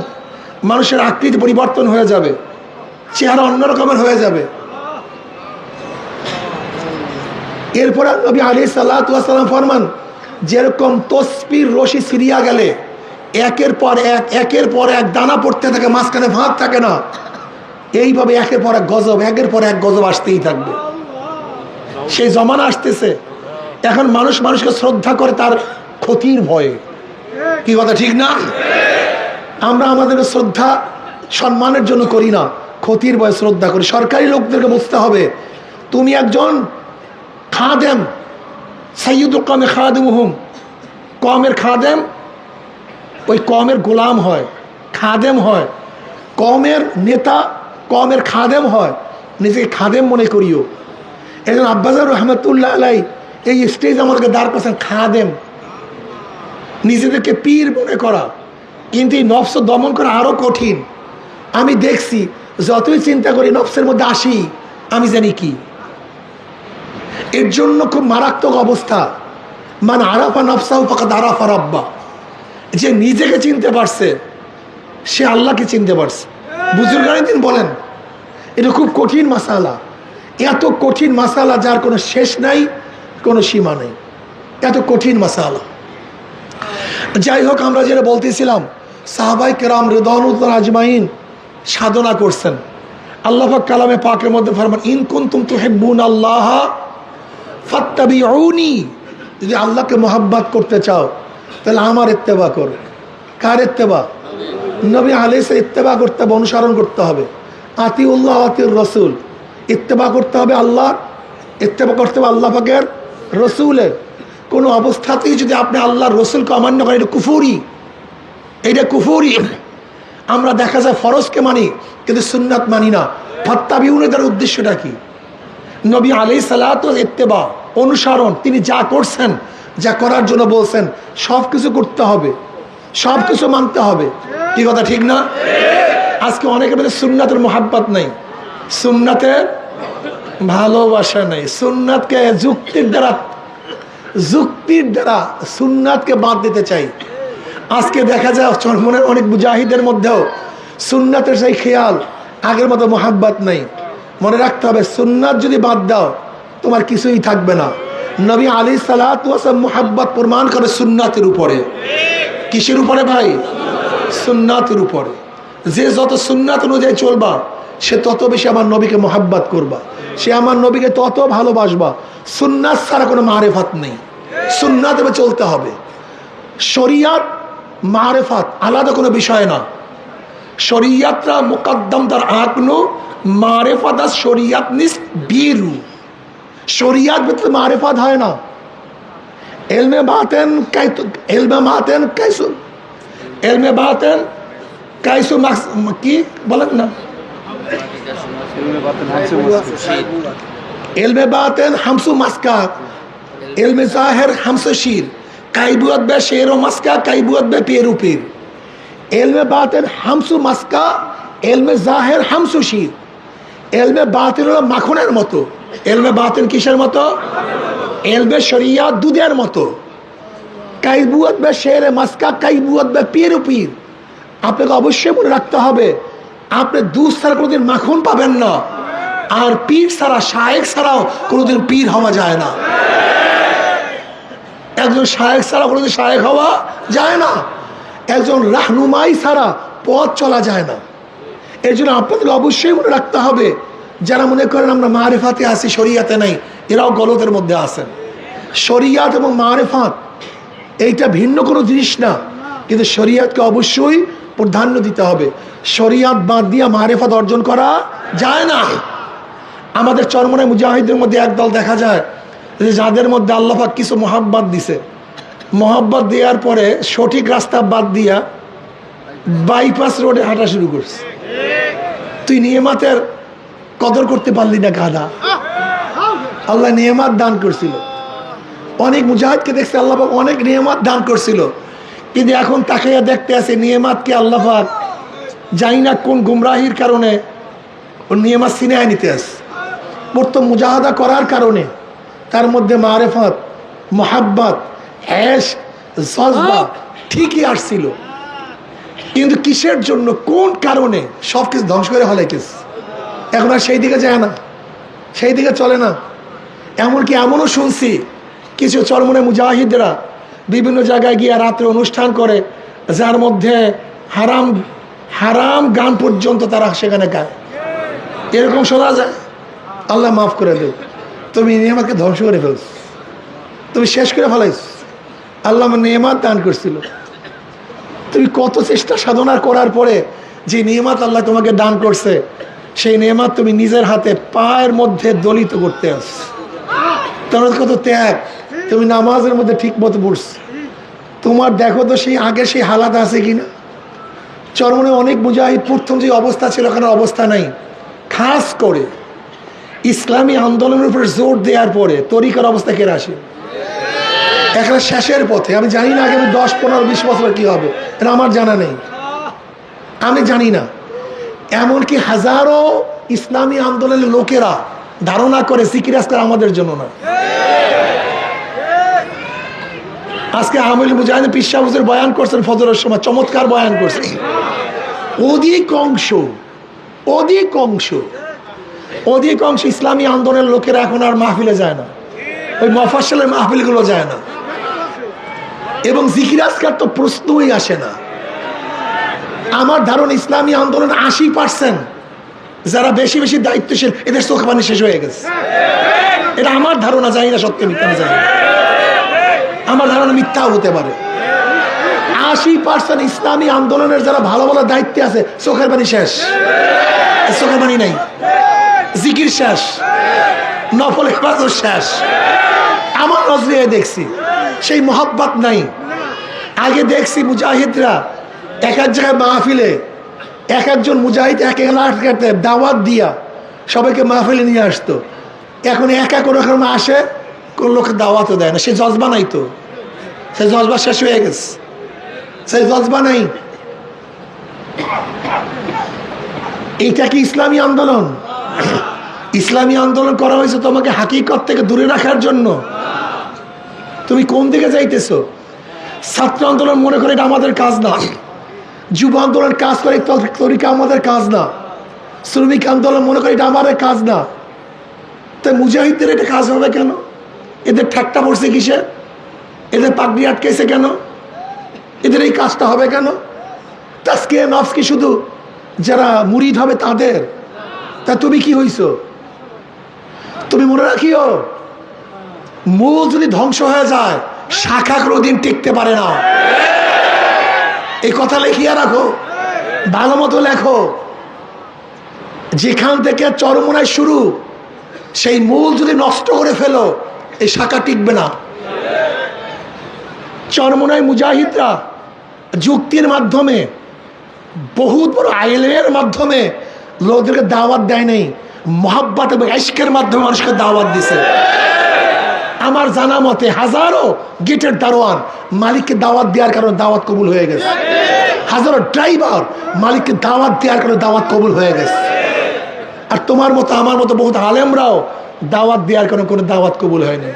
মানুষের আকৃতি পরিবর্তন হয়ে যাবে, চেহারা অন্যরকমের হয়ে যাবে। এরপরে নবী আলাইহিস সালাতু ওয়াস সালাম ফরমান, যেরকম তসবির রশি ছিঁড়িয়া গেলে একের পর এক দানা পড়তে থাকে, মাঝখানে ফাঁক থাকে না, এইভাবে একের পর এক গজব আসতেই থাকবে। সেই জমানা আসতেছে। এখন মানুষ মানুষকে শ্রদ্ধা করে তার ক্ষতির ভয়ে। কি কথা ঠিক না? আমরা আমাদের শ্রদ্ধা সম্মানের জন্য করি না, ক্ষতির ভয়ে শ্রদ্ধা করি। সরকারি লোকদেরকে বুঝতে হবে, তুমি একজন খাদেম, সাইয়্যিদুল কওমে খাদেমুহুম, কওমের খাদেম ওই কওমের গোলাম হয়, খাদেম হয়। কওমের নেতা কওমের খাদেম হয়, নিজেকে খাদেম মনে করিও। একজন আব্বাজার রহমতুল্লাহ আলাই এই স্টেজ আমাদেরকে দাঁড় করছেন খাদেম, নিজেদেরকে পীর মনে করা। কিন্তু এই নফস দমন করা আরও কঠিন। আমি দেখছি যতই চিন্তা করি নফসের মধ্যে আসি, আমি জানি কি। এর জন্য খুব মারাত্মক অবস্থা। মান আরাফা নফসাহু ফাকাদ আরাফা রাব্বা, যে নিজেকে চিনতে পারছে সে আল্লাহকে চিনতে পারছে। বুজুর্গানি দিন বলেন এটা খুব কঠিন মাসালা, এত কঠিন মাসালা যার কোনো শেষ নাই, কোনো সীমা নেই, এত কঠিন মাসালা। যাই হোক, আমরা যেটা বলতেছিলাম, সাহাবায়ে কেরাম রিদওয়ানুল্লাহ আজমাইন সাধনা করছেন। আল্লাহ পাক কালামে পাকের মধ্যে ফরমান, ইন কুনতুম তুহিব্বুনাল্লাহ ফাত্তাবিউনি, যদি আল্লাহকে মহব্বত করতে চাও তাহলে আমার ইত্তেবা করো। কার ইত্তেবা? নবী আলাইহিস ইত্তেবা করতে হবে, অনুসরণ করতে হবে। আতিউল্লাহ আতিউর রসুল, ইত্তেবা করতে হবে আল্লাহ, ইত্তেবা করতে হবে আল্লাহ পাকের রসুলের। কোনো অবস্থাতেই যদি আপনি আল্লাহর রসুলকে অমান্য করেন এটা কুফরি, এইটা কুফরি। আমরা দেখা যায় ফরজকে মানি কিন্তু সুন্নাত মানি না। ফাত্তাবিউনের উদ্দেশ্যটা কি? নবী আলাইহিস সালাতু ইত্তেবা, অনুসরণ। তিনি যা করছেন, যা করার জন্য বলছেন, সব কিছু করতে হবে, সব কিছু মানতে হবে। কি কথা ঠিক না? আজকে অনেকে বলে সুন্নাতের মোহাব্বত নেই, সুন্নাতের ভালোবাসা নেই। সুন্নাতকে যুক্তির দ্বারা সুন্নাতকে বাদ দিতে চাই। আজকে দেখা যায় চরমনের অনেক মুজাহিদের মধ্যেও সুন্নাতের সেই খেয়াল, আগের মতো মোহাব্বত নেই। মনে রাখতে হবে, সুন্নাত যদি বাদ দাও তোমার কিছুই থাকবে না। নবী আলাইহিস সালাতু ওয়াস সালাম মোহাব্বত প্রমাণ করে সুন্নাতের উপরে। কিসের উপরে ভাই? সুন্নাতের উপরে। যে যত সুন্নাত অনুযায়ী চলবা সে তত বেশি আমার নবীকে মোহাব্বত করবা, সে আমার নবীকে তত ভালোবাসবা। সুন্নাত ছাড়া কোনো মারেফাত নেই, সুন্নাতে চলতে হবে। শরিয়াত মারেফাত আলাদা কোনো বিষয় না। শরিয়াতরা মুকদ্দম তার আকনু মারেফাত আস শরিয়াত নিস বিরু। শরিয়াত ভিতরে মারেফাত হয় না। এলমে বাতেন কাইসু কি বলেন না? এলমে বাতেন হামসু মাসকা, এলমে জাহের হামসু শির, কাইবুয়াত বে শের ও মাসকা, কাইবুয়াত বে পেরু পীর। এলমে বাতেন হামসু মাসকা, এলমে জাহের হামসু শির। এলমে বাতিন হলো মাখনের মতো। এলমে বাতিন কিসের মতো? এলমে শরিয়াত দুধের মতো। কাইবুয়াত বে শের মাসকা, কাইবুয়াত বে পেরু পীর। আপনাকে অবশ্যই মনে রাখতে হবে, আপনি দুধ ছাড়া কোনোদিন মাখন পাবেন না, আর পীর ছাড়া, শায়েখ ছাড়াও কোনোদিন পীর হওয়া যায় না। একজন শায়েখ ছাড়া কোনোদিন শায়েখ হওয়া যায় না। একজন রাহনুমাই ছাড়া পথ চলা যায় না। এর জন্য আপনাদেরকে অবশ্যই মনে রাখতে হবে, যারা মনে করেন আমরা মারেফাতে আছি, শরিয়াতে নাই, এরাও গলতের মধ্যে আছেন। শরিয়াত এবং মারেফাত এইটা ভিন্ন কোনো জিনিস না, কিন্তু শরিয়াতকে অবশ্যই প্রাধান্য দিতে হবে। শরিয়াত বাদ দিয়া মারেফাত অর্জন করা যায় না। আমাদের চরমনায় মুজাহিদের মধ্যে একদল দেখা যায় যে যাদের মধ্যে আল্লাহ পাক কিছু মহাব্বত দিছে, মহাব্বত দেওয়ার পরে সঠিক রাস্তা বাদ দিয়া বাইপাস রোডে হাঁটা শুরু করছে। তুই নিয়ামতের কদর করতে পারলি না গাধা। আল্লাহ নিয়ামত দান করছিল, অনেক মুজাহিদকে দেখছে আল্লাহ পাক অনেক নিয়ামত দান করছিল, কিন্তু এখন তাকাইয়া দেখতে আছে নিয়ামতকে আল্লাহ পাক জানি না কোন গুমরাহির কারণে ওর নিয়ামত সিনেহায় নিতে আসে। প্রথম মুজাহাদা করার কারণে তার মধ্যে মারেফত, মোহাব্বত, ইশক, জজবা ঠিকই আসছিল, কিন্তু কিসের জন্য, কোন কারণে সব কিছু ধ্বংস করে হলাইতেছে। এখন আর সেই দিকে যায় না, সেই দিকে চলে না। এমনকি এমনও শুনছি কিছু চরমনে মুজাহিদরা বিভিন্ন জায়গায় গিয়ে রাত্রে অনুষ্ঠান করে, যার মধ্যে হারাম হারাম গান পর্যন্ত তারা সেখানে গায়। এরকম শোনা যায়। আল্লাহ মাফ করে দেব, তুমি নিয়ামতকে ধ্বংস করে ফেলছ, তুমি শেষ করে ফেলাইছ। আল্লাহ আমার নিয়ামত দান করছিল, তুমি কত চেষ্টা সাধনা করার পরে যে নিয়ামত আল্লাহ তোমাকে দান করছে, সেই নিয়ামত তুমি নিজের হাতে পায়ের মধ্যে দলিত করতে আস। তোমার কত ত্যাগ, তুমি নামাজের মধ্যে ঠিক মতো পড়ছ। তোমার দেখো তো সেই আগে সেই হালাত আছে কিনা। চরমনে অনেক মুজাহিদ প্রথম যে অবস্থা ছিল ওখানে অবস্থা নাই। খাস করে ইসলামী আন্দোলনের উপর জোর দেওয়ার পরে তরিকার অবস্থা কেড়ে আসে। এখানে শেষের পথে, আমি জানি না আগামী 10, 15, 20 বছর কি হবে, এটা আমার জানা নেই, আমি জানি না। এমনকি হাজারো ইসলামী আন্দোলনের লোকেরা ধারণা করে জিকির আজকার আমাদের জন্য না। আজকে আমিল মুজাহিদ পীর সাহেব হুজুর বয়ান করছেন ফজরের সময়, চমৎকার বয়ান করছেন। অধিকাংশ ইসলামী আন্দোলনের লোকেরা এখন আর মাহফিলে যায় না, ওই মফাসলের মাহফিলগুলো যায় না, এবং জিকির আজকার তো প্রশ্নই আসে না। আমার ধারণা ইসলামী আন্দোলন 80% যারা বেশি বেশি দায়িত্বশীল, এদের চোখ পানি শেষ হয়ে গেছে। এটা আমার ধারণা, জানি না সত্য মিথ্যা, জানি না, আমার ধারণা মিথ্যাও হতে পারে। 80% ইসলামী আন্দোলনের যারা ভালো ভালো দায়িত্বে আছে, চোখের পানি শেষ, চোখের পানি নাই, জিকির শেষ, নফল ইবাদত শেষ। আমার নজরে দেখছি সেই মোহাব্বত নাই। আগে দেখছি মুজাহিদরা এক এক জায়গায় মাহফিলে এক একজন মুজাহিদ এক এলাকাতে দাওয়াত দিয়া সবাইকে মাহফিলে নিয়ে আসতো। এখন একা কোনো রকম আসে, কোন লোক দাওয়াতও দেয় না। সে জজবা নাই, তো সে জজবা শেষ হয়ে গেছে, সেই জজবা নাই। এইটা কি ইসলামী আন্দোলন? ইসলামী আন্দোলন করা হয়েছে তোমাকে হাকিকত থেকে দূরে রাখার জন্য। তুমি কোন দিকে যাইতেছো? ছাত্র আন্দোলন মনে করে এটা আমাদের কাজ না, যুব আন্দোলন কাজ করে তরিকা আমাদের কাজ না, শ্রমিক আন্দোলন মনে করে এটা আমাদের কাজ না। তাই মুজাহিদদের এটা কাজ হবে কেন? এদের ঠাট্টা পড়ছে কিসে? এদের পাগড়ি আটকেছে কেন? এদের এই কাজটা হবে কেন? তাজকিয়া নফস কি শুধু যারা মুরিদ হবে তাদের? তা তুমি কি হইছো? তুমি মনে রাখিও, মূল যদি ধ্বংস হয়ে যায় শাখা কোনোদিন টিকতে পারে না। এই কথা লিখিয়া রাখো, ভালো মতো লেখো। যেখান থেকে চরমোনায় শুরু, সেই মূল যদি নষ্ট করে ফেলো, এই শাখা টিকবে না। চরমোনায় মুজাহিদরা যুক্তির মাধ্যমে, বহুত বড় আইলের মাধ্যমে লোকদেরকে দাওয়াত দেয় নাই, মোহাব্বত এবং ইশকের মাধ্যমে মানুষকে দাওয়াত দিছে। আমার জানা মতে হাজারো গেটের দারোয়ান মালিককে দাওয়াত দেওয়ার কারণে দাওয়াত কবুল হয়ে গেছে। হাজারো ড্রাইভার মালিককে দাওয়াত দেওয়ার কারণে দাওয়াত কবুল হয়ে গেছে। আর তোমার মতো আমার মতো বহুত আলেমরাও দাওয়াত দেওয়ার কারণে কোনো দাওয়াত কবুল হয়নি।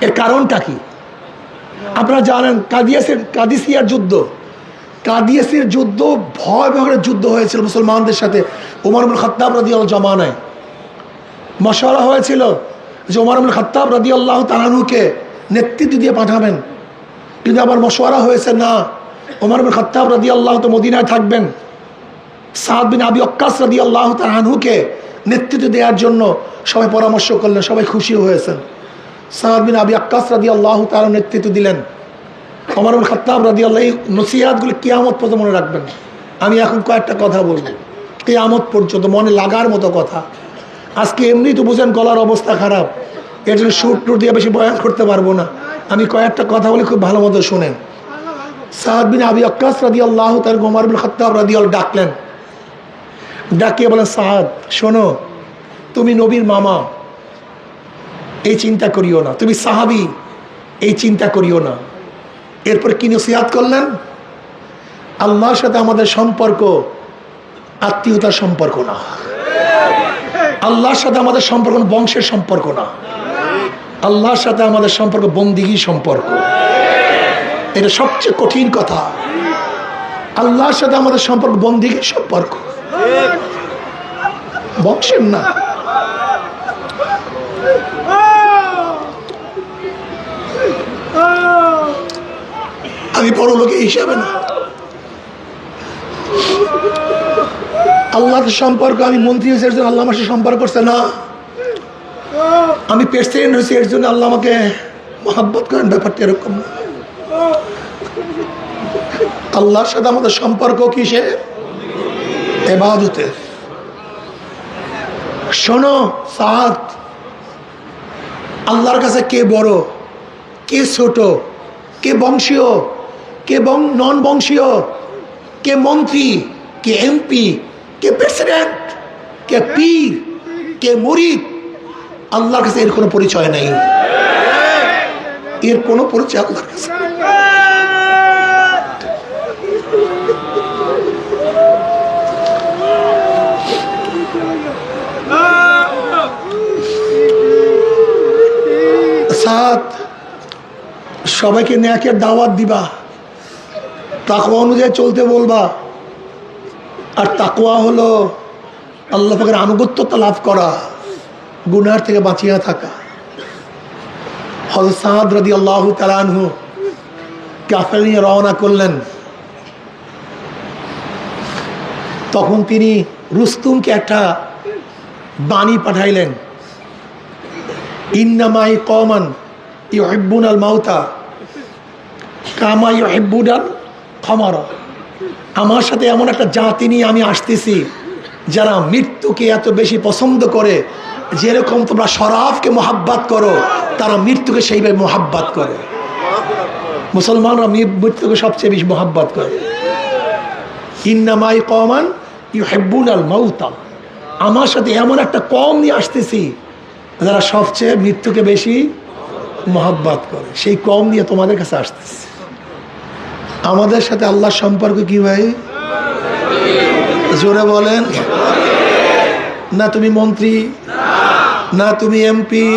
এর কারণটা কি? আপনারা জানেন কাদিসিয়ার যুদ্ধ, কাদিসির যুদ্ধ ভয়াবহ যুদ্ধ হয়েছিল মুসলমানদের সাথে। ওমর ইবনে খাত্তাব রাদিয়াল্লাহু জামানায় মশওয়ারা হয়েছিল যে ওমর ইবনে খাত্তাব রাদিয়াল্লাহু তাআলা আনহুকে নেতৃত্ব দিয়ে পাঠাবেন, কিন্তু আবার মশওয়ারা হয়েছে না, ওমর ইবনে খাত্তাব রাদিয়াল্লাহু তো মদিনায় থাকবেন। সাদ বিন আবি ওয়াক্কাস রাদিয়াল্লাহু তাআলা আনহুকে নেতৃত্ব দেওয়ার জন্য সবাই পরামর্শ করলেন, সবাই খুশি হয়েছেন। সাদ বিন আবি ওয়াক্কাস রাদিয়াল্লাহু তাআলা নেতৃত্ব দিলেন। ওমর ইবনে খাত্তাব রাদিয়াল্লাহু, নসিহতগুলো কিয়ামত পর্যন্ত মনে রাখবেন। আমি এখন কয়েকটা কথা বলবো, কিয়ামত পর্যন্ত মনে লাগার মতো কথা। আজকে এমনি তো বুঝেন গলার অবস্থা খারাপ, এর জন্য সুর টুর দিয়ে বেশি বয়ান করতে পারবো না। আমি কয়েকটা কথা বলে খুব ভালো মতো শোনেন। সাদ বিন আবি ওয়াক্কাস রাদিয়াল্লাহু তাআলা ওমর ইবনে খাত্তাব রাদিয়াল্লাহু ডাকলেন, ডাকিয়ে বলেন, সাদ শোনো, তুমি নবীর মামা, এই চিন্তা করিও না। তুমি সাহাবী, এই চিন্তা করিও না। এরপর কি নসিহত করলেন? আল্লাহর সাথে আমাদের সম্পর্ক আত্মীয়তার সম্পর্ক না, আল্লাহর সাথে আমাদের সম্পর্ক বংশের সম্পর্ক না, আল্লাহর সাথে আমাদের সম্পর্ক বন্দিগির সম্পর্ক। এটা সবচেয়ে কঠিন কথা। আল্লাহর সাথে আমাদের সম্পর্ক বন্দিগির সম্পর্ক, বংশের না। আমি বড় লোকের হিসাবে না, আল্লাহর সম্পর্ক। আমি মন্ত্রী হয়েছে এর জন্য আল্লাহ আমার সাথে সম্পর্ক করছে না, আমি প্রেসিডেন্ট হয়েছি এর জন্য আল্লাহ আমাকে মহব্বত করেন, ব্যাপারটা এরকম না। আল্লাহর সাথে আমাদের সম্পর্ক কিসের? ইবাদতের। শোনো সাদ, আল্লাহর কাছে কে বড়, কে ছোট, কে বংশীয়, কে নন বংশীয়, কে মন্ত্রী, কে এমপি, কে প্রেসিডেন্ট, কে পীর, কে মুরিদ, আল্লাহর কাছে এর কোনো পরিচয় নেই। এর কোনো পরিচয় আল্লাহর কাছে। সাত, সবাইকে নেকের দাওয়াত দিবা, তাকওয়া অনুযায়ী চলতে বলবা। আর তাকওয়া হলো আল্লাহ পাকের আনুগত্যতা লাভ করা, গুনার থেকে বাঁচিয়া থাকা। হযরত সাদ রাদিয়াল্লাহু তাআলা আনহু কাফের নিয়ে রওনা করলেন। তখন তিনি রুস্তুমকে একটা বাণী পাঠাইলেন, ইন্নামাই কওমান ইউহিব্বুনাল মাউতা কামা ইউহিব্বুনাল খামারা। আমার সাথে এমন একটা জাতি নিয়ে আমি আসতেছি যারা মৃত্যুকে এত বেশি পছন্দ করে, যেরকম তোমরা শরাবকে মোহাব্বত করো, তারা মৃত্যুকে সেইভাবে মোহাব্বত করে। মুসলমানরা মৃত্যুকে সবচেয়ে বেশি মোহাব্বত করে। ইন্নামাই কওমান ইউহিব্বুনাল মাউতা, আমার সাথে এমন একটা কওম নিয়ে আসতেছি যারা সবচেয়ে মৃত্যুকে বেশি মহব্বত করে, সেই কওম নিয়ে তোমাদের কাছে আসতেছে। আমাদের সাথে আল্লাহর সম্পর্ক কি ভাই? জোরে বলেন। না তুমি মন্ত্রী, না তুমি এমপি,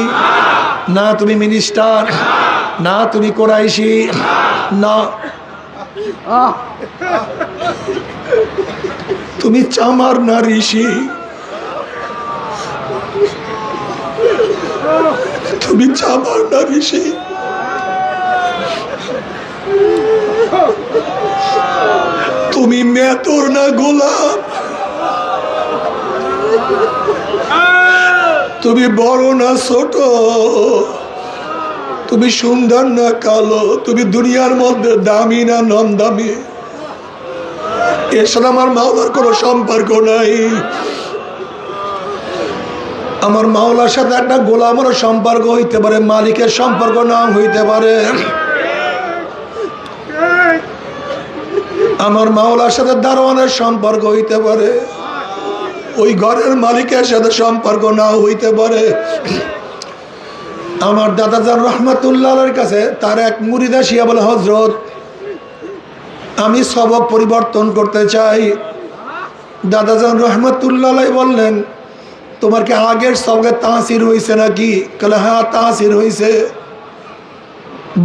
না তুমি মিনিস্টার, না তুমি কোরাইশি, না তুমি চামার না ঋষি, তুমি চামার না ঋষি, তুমি মেতর না গোলাপ, তুমি বড় না ছোট, তুমি সুন্দর না কালো, তুমি দুনিয়ার মধ্যে দামি না নন দামি, এর সাথে আমার মাওলার কোনো সম্পর্ক নাই। আমার মাওলার সাথে একটা গোলামের সম্পর্ক হইতে পারে, মালিকের সম্পর্ক না হইতে পারে। আমার মাওলার সাথে দারোয়ানের সম্পর্ক হইতে পারে, ওই ঘরের মালিকের সাথে সম্পর্ক না হইতে পারে। আমার দাদাজান রহমাতুল্লাহর কাছে তার এক মুরিদ আসিয়া বলে, হযরত আমি সবক পরিবর্তন করতে চাই। দাদাজান রহমাতুল্লাহ বললেন, তোমার কি আগের সবকে তাসির হয়েছে নাকি? বলে হ্যাঁ তাসির হয়েছে।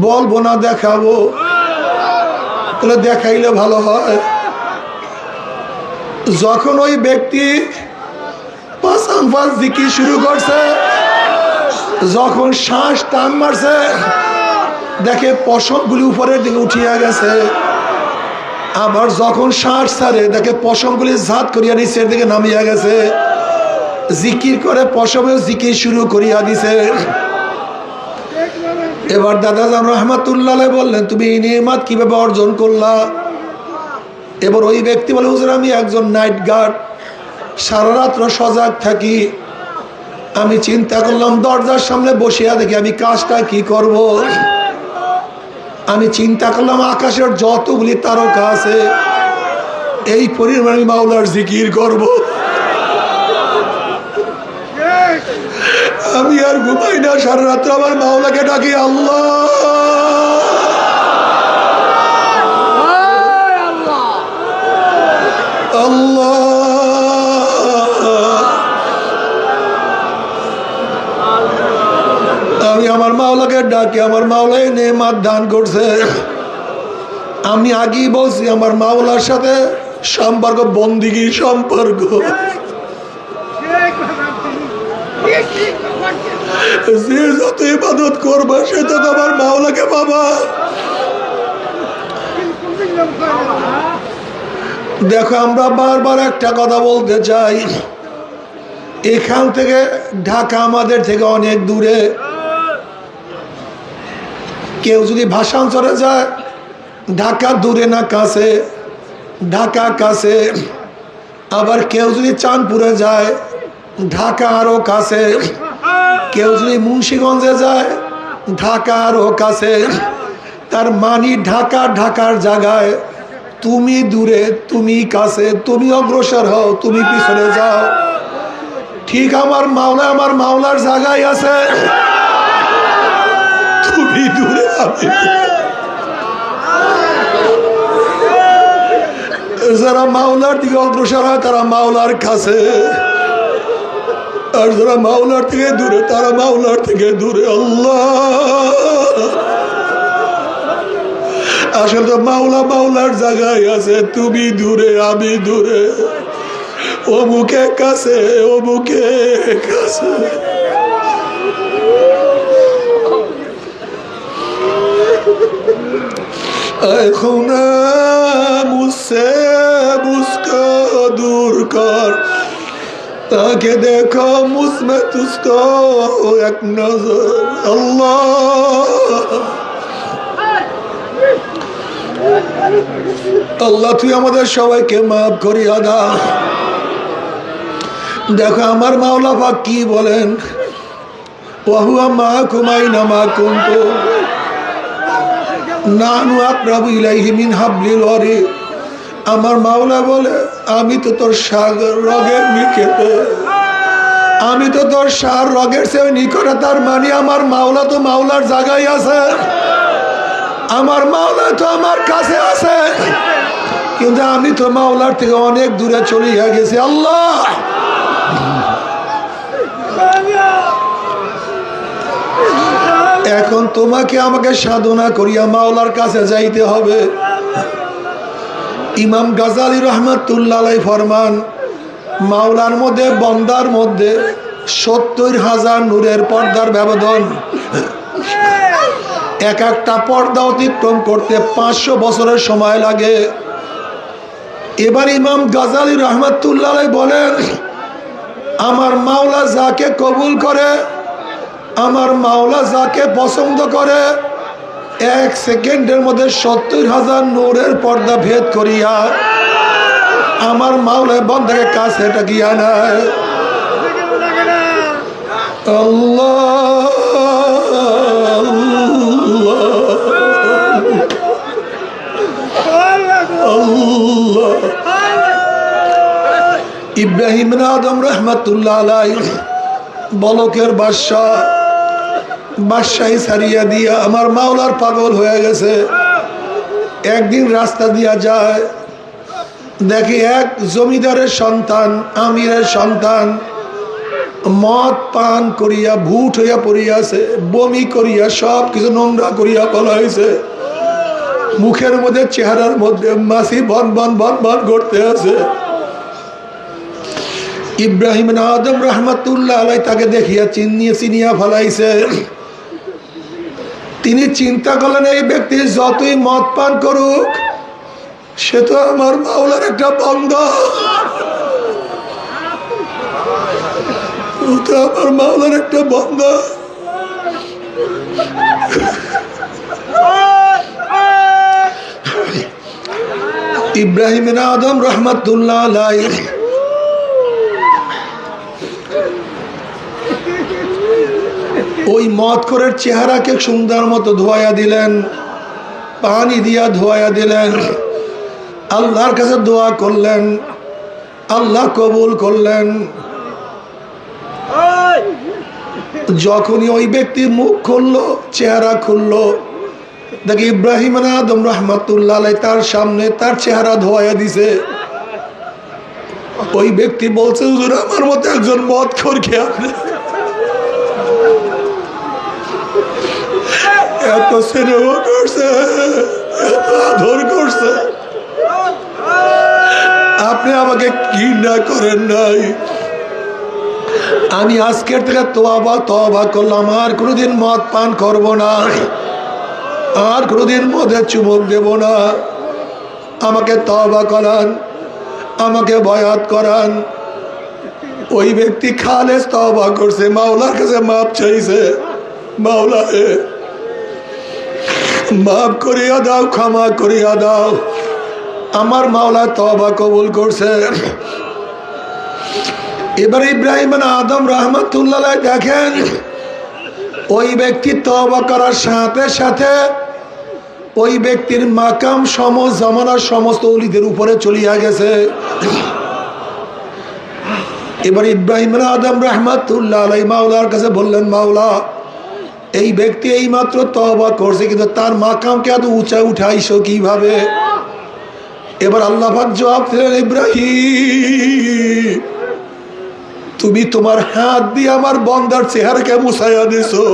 বলবো না দেখাবো? বলে দেখাইলে ভালো হয়। যখন ওই ব্যক্তি পাঁচ জিকির শুরু করছে, যখন শ্বাস টান মারছে, দেখে পশমগুলি উপরের দিকে উঠিয়া গেছে। আবার যখন শ্বাস ছাড়ে, দেখে পশমগুলি ঝাঁত করিয়া নিচের দিকে নামিয়া গেছে। জিকির করে পশমেও জিকির শুরু করিয়া দিছে। এবার দাদাজান রহমাতুল্লাহ বললেন, তুমি এই নিয়ামত কিভাবে অর্জন করলা? এবার ওই ব্যক্তি বলে, হুজুর আমি একজন নাইট গার্ড, সারা রাত্র সজাগ থাকি। আমি চিন্তা করলাম দরজার সামনে বসিয়া দেখি আমি কাজটা কি করব। আমি চিন্তা করলাম আকাশের যতগুলি তারকা আছে এই পরিমাণ আমি মাওলার জিকির করব। আমি আর ঘুমাই না, সারা রাত্র আমার মাওলাকে ডাকি, আল্লাহ আল্লাহ। আমি আমার মাওলাকে ডাকি, আমার মাওলাই নেয়ামত দান করছে। আমি আগেই বলছি আমার মাওলার সাথে সম্পর্ক বন্দিগির সম্পর্ক। যে যত ইবাদত করবে সে তো আমার মাওলাকে পাবা। দেখো আমরা বারবার একটা কথা বলতে চাই, এখান থেকে ঢাকা আমাদের থেকে অনেক দূরে। কেউ যদি ভাষান্তরে যায়, ঢাকা দূরে না কাছে? ঢাকা কাছে। আবার কেউ যদি চাঁদপুরে যায়, ঢাকা আরো কাছে। কেউ যদি মুন্সিগঞ্জে যায়, ঢাকা আরো কাছে। তার মানে ঢাকা ঢাকার জায়গায়, তুমি দূরে তুমি কাছে, তুমি অগ্রসর হও তুমি পিছনে যাও। ঠিক আমার মাওলা আমার মাওলার জায়গায় আছে, তুমি দূরে আমি। যারা মাওলার দিকে অগ্রসর হয় তারা মাওলার কাছে, আর যারা মাওলার থেকে দূরে তারা মাওলার থেকে দূরে। আল্লাহ আসলে তো মাওলা মাওলার জায়গায় আছে, তুমি দূরে আমি দূরে, অমুকে কাছে অমুকে কাছে। खुना मुझसे मुझको दूर कर, ताकि देखो मुझमें तुझको एक नजर। আল্লাহ তুই আমাদের সবাইকে মাফ করিয়া দাও। দেখো আমার মাওলা পাক কি বলেন, ওয়াহুয়া মাআকুম আইনা মা কুনতুম নাহনু আকরাবু ইলাইহি মিন হাবলিল ওয়ারিদ আমার মাওলা বলে আমি তো তোর সাগর রগের নিকটে, আমি তো তোর সার রগের সে নিকটে। তার মানে আমার মাওলা তো মাওলার জায়গায় আছে, আমার মাওলা তো আমার কাছে আছে, কিন্তু আমি তো মাওলার থেকে অনেক দূরে চলে গেছি। আল্লাহ এখন তোমাকে আমাকে সাধনা করিয়া মাওলার কাছে যাইতে হবে। ইমাম গাজালি রহমাতুল্লাহ আলাইহি ফরমান, মাওলার মধ্যে বন্দার মধ্যে ৭০,০০০ নূরের পর্দার ব্যবধান। এক একটা পর্দা অতিক্রম করতে ৫০০ বছরের সময় লাগে। এবার ইমাম গাজালি রহমাতুল্লাহ আলাইহি বলেন, আমার মাওলা যাকে কবুল করে, আমার মাওলা যাকে পছন্দ করে, ১ সেকেন্ডের মধ্যে ৭০,০০০ নূরের পর্দা ভেদ করিয়া আমার মাওলা বন্দাকে কাছে ডাকিয়া নেয়। আল্লাহ আল্লাহ। ইব্রাহিম আদম রহমাতুল্লাহ আলাইহি বলকের বাদশাহী ছাড়িয়া দিয়া আমার মাওলার পাগল হয়ে গেছে। একদিন রাস্তা দিয়া যায়, দেখি এক জমিদারের সন্তান, আমিরের সন্তান মদ পান করিয়া ভূত হইয়া পড়িয়াছে, বমি করিয়া সব কিছু নোংরা করিয়া বলা হয়েছে, মুখের মধ্যে চেহারার মধ্যে মাছি বন বন বন বন করতে আছে। ইব্রাহিম আদম রহমাতুল্লাহ আলাইহি তাকে দেখিয়া চিনিয়া ফেলাইছে। তিনি চিন্তা করলেন, এই ব্যক্তি যতই মদ পান করুক, সে তো আমার মাওলার একটা বান্দা, ও তো আমার মাওলার একটা বান্দা। ইব্রাহিম আদম রহমাতুল্লাহ আলাইহি ওই মদ করের চেহারাকে সুন্দর মতো ধোয়া দিলেন, পানি দিয়া ধোয়া দিলেন, আল্লাহর কাছে দোয়া করলেন, আল্লাহ কবুল করলেন। যখনই ওই ব্যক্তি মুখ খুললো, চেহারা খুললো, দেখি ইব্রাহিম আদম রহমাতুল্লাহ আলাইহি তার সামনে তার চেহারা ধোয়া দিছে। ওই ব্যক্তি বলছে, হুজুর আমার মতো একজন মদখোর কে আপনি এত স্নেহ করছে, এত আদর করছে, আপনি আমাকে ঘৃণা করেন নাই। আমি আজকের থেকে তওবা করলাম, আর কোনোদিন মদ পান করব না, আর কোনোদিন মদে চুমুক দেব না। আমাকে তওবা করান, আমাকে বয়াত করান। ওই ব্যক্তি খালেস তওবা করছে, মাওলার কাছে মাপ চাইছে, মাওলা মাফ করিয়া দাও, ক্ষমা করিয়া দাও। আমার মাওলা তওবা কবুল করছে। এবার ইব্রাহিম আদম রহমাতুল্লাহ আলাইহি দেখেন, ওই ব্যক্তি তওবা করার সাথে সাথে ওই ব্যক্তির মাকাম জামানার সমস্ত ওলিদের উপরে চলিয়া গেছে। এবার ইব্রাহিম আদম রহমাতুল্লাহ আলাইহি মাওলার কাছে বললেন, মাওলা এই ব্যক্তি এই মাত্র তওবা করছে, কিন্তু তার মাকামকে এত উঁচা উঠাইছো কিভাবে? এবার আল্লাহ পাক জবাব দিলেন, ইব্রাহিম তুমি তোমার হাত দিয়ে আমার বন্দার চেহারাকে মুছাইয়া দিছো,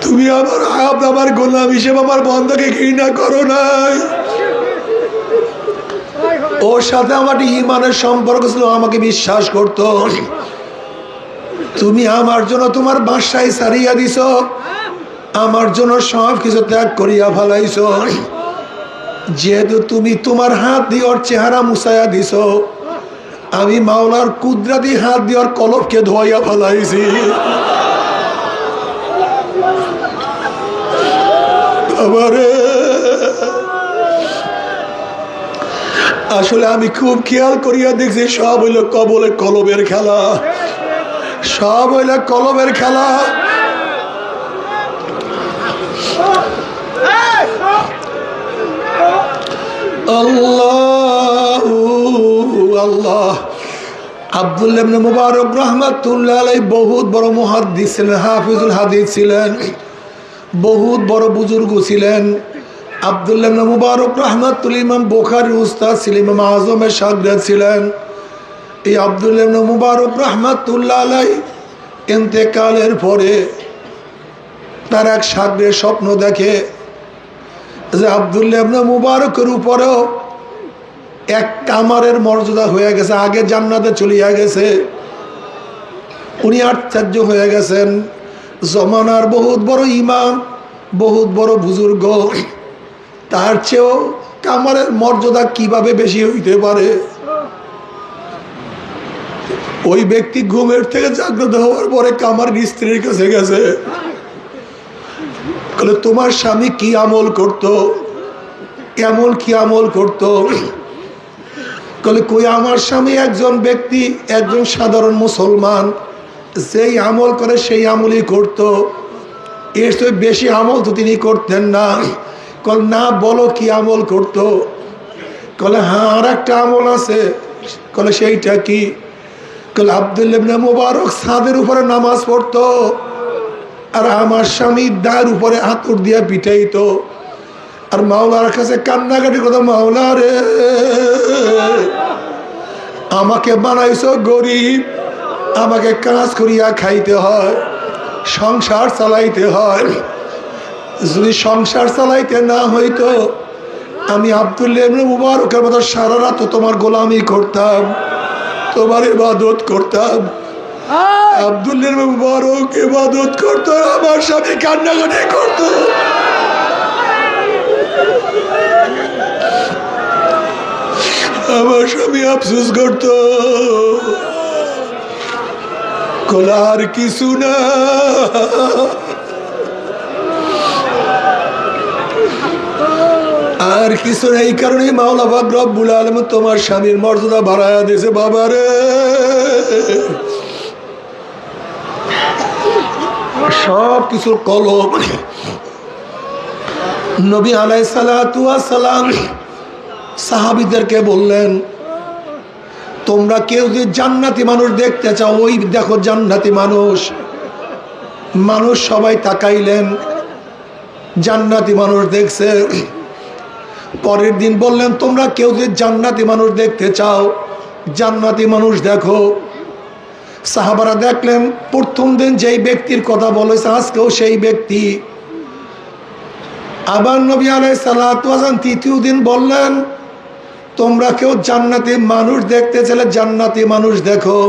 তুমি আমার হাত আমার গোলাম হিসেবে আমার বন্দাকে ঘৃণা করো নাই। ওর সাথে আমার ঈমানের সম্পর্ক ছিল, আমাকে বিশ্বাস করতো। তুমি আমার জন্য তোমার বাসায় ছাড়িয়া দিছ, আমার জন্য সব কিছু ত্যাগ করিয়া ফেলাইছ। যেহেতু তুমি তোমার হাত দিয়ে ওর চেহারা মুছাইয়া দিছ, আমি মাওলার কুদরতি হাত দিয়ে ওর কলবকে ধোয়াইয়া ফেলাইছি। আসলে আমি খুব খেয়াল করিয়া দেখছি, সব হইল কলবের খেলা, সব হইল কলবের খেলা। আল্লাহ আল্লাহ। আব্দুল্লাহ ইবনে মুবারক রাহমাতুল্লাহ আলাইহি বহুত বড় মুহাদ্দিস ছিলেন, হাফিজুল হাদিস ছিলেন, বহুত বড় বুজুর্গ ছিলেন। আব্দুল্লাহ ইবনে মুবারক রাহমাতুল্লাহ ইমাম বুখারীর উস্তাদ ছিলেন, ইমাম আযমের শাগির্দ ছিলেন। এই আব্দুল্লাহ ইবনে মুবারক রাহমাতুল্লাহ আলাইহি ইন্তেকালের পরে তার এক শাগির্দ স্বপ্ন দেখে যে আব্দুল্লাহ ইবনে মুবারকের উপরেও এক কামারের মর্যাদা হয়ে গেছে, আগে জান্নাতে চলিয়া গেছে, উনি আশ্চর্য হয়ে গেছেন। জমানার বহুত বড় ইমাম, বহুত বড় বুজুর্গ, তার চেয়েও কামারের মর্যাদা কিভাবে বেশি হইতে পারে? ওই ব্যক্তি ঘুমের থেকে জাগ্রত হওয়ার পরে কামার স্ত্রীর কাছে গেছে, বলে তোমার স্বামী কি আমল করতো, এমন কি আমল করতো? বলে কই আমার স্বামী একজন ব্যক্তি, একজন সাধারণ মুসলমান, যেই আমল করে সেই আমলই করতো, এর চেয়ে বেশি আমল তো তিনি করতেন না। কল না, বলো কি আমল করতো? কলে হ্যাঁ আর একটা আমল আছে। কলে সেইটা কি? কলে আব্দুল্লাহ ইবনে মুবারক ছাদের উপরে নামাজ পড়তো আর আমার স্বামী দায়ের উপরে হাতুড় দিয়ে পিটাইতো আর মাওলার কাছে কান্নাকাটি করতো, মাওলা রে আমাকে বানাইছো গরিব, আমাকে কাজ করিয়া খাইতে হয়, সংসার চালাইতে হয়, যদি সংসার চালাইতে না হইতো আমি আব্দুল্লাহ ইবনে মুবারকের মতো সারা রাত তোমার গোলামি করতাম, তোমার ইবাদত করতাম। আব্দুল্লাহ ইবনে মুবারক ইবাদত করতো, আমার স্বামী কান্নাকাটি করতো। আমার স্বামী আফসোস করতো, আর কিছু না, আর কিছু না। এই কারণে মাওলা পাক রব্বুল আলামিন তোমার স্বামীর মর্যাদা বাড়ায়া দিয়েছে। বাবারে সব কিছুর কলম। নবী আলাইহিস সালাতু ওয়াস সালাম সাহাবীদেরকে বললেন, তোমরা কেউ যদি জান্নাতি মানুষ দেখতে চাও, ওই দেখো জান্নাতি মানুষ। মানুষ সবাই তাকাইলেন, জান্নাতি মানুষ দেখছে। পরের দিন বললেন, তোমরা কেউ যদি জান্নাতি মানুষ দেখতে চাও, জান্নাতি মানুষ দেখো। সাহাবারা দেখলেন প্রথম দিন যেই ব্যক্তির কথা বলেছে আজকেও সেই ব্যক্তি। আবার নবী আলাইহিস সালাতু ওয়াস সালাম তৃতীয় দিন বললেন, তোমরা কেউ জান্নাতি মানুষ দেখতে চাইলে জান্নাতি মানুষ দেখো।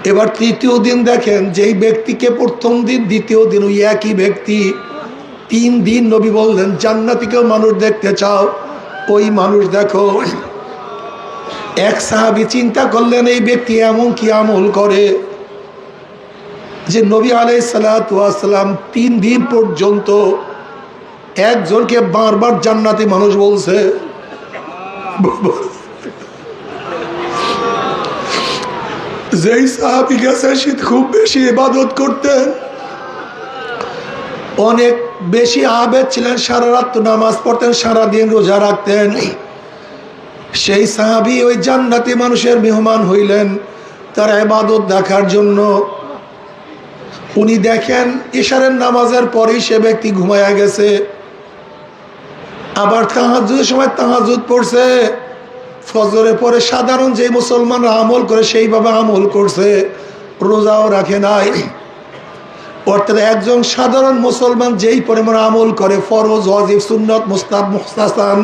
এবার তৃতীয় দিন দেখেন যেই ব্যক্তিকে প্রথম দিন দ্বিতীয় দিন ওই একই ব্যক্তি। 3 দিন নবী বললেন, জান্নাতিকেও মানুষ দেখতে চাও, ওই মানুষ দেখো। এক সাহাবী চিন্তা করলেন, এই ব্যক্তি এমন কি আমল করে যে নবী আলাইহিস সালাতু ওয়াস সালাম 3 দিন পর্যন্ত একজনকে বারবার জান্নাতি মানুষ বলছে। যেই সাহাবী গেছে সে খুব বেশি ইবাদত করতেন, অনেক বেশি আবেদ ছিলেন, সারা রাত নামাজ পড়তেন, সারাদিন রোজা রাখতেন। সেই সাহাবী ওই জান্নাতি মানুষের মেহমান হইলেন তার ইবাদত দেখার জন্য। উনি দেখেন ইশারের নামাজের পরেই সে ব্যক্তি ঘুমায়া গেছে। আবার তাহাজ্জুদের সময় তাহাজ্জুদ পড়ছে, ফজরের পরে সাধারণ যে মুসলমানরা আমল করে সেইভাবে আমল করছে, রোজাও রাখে নাই। অর্থাৎ একজন সাধারণ মুসলমান যেই পরিমাণ আমল করে, ফরজ, ওয়াজিব, সুন্নত, মুস্তাহাব, মুস্তাহসান,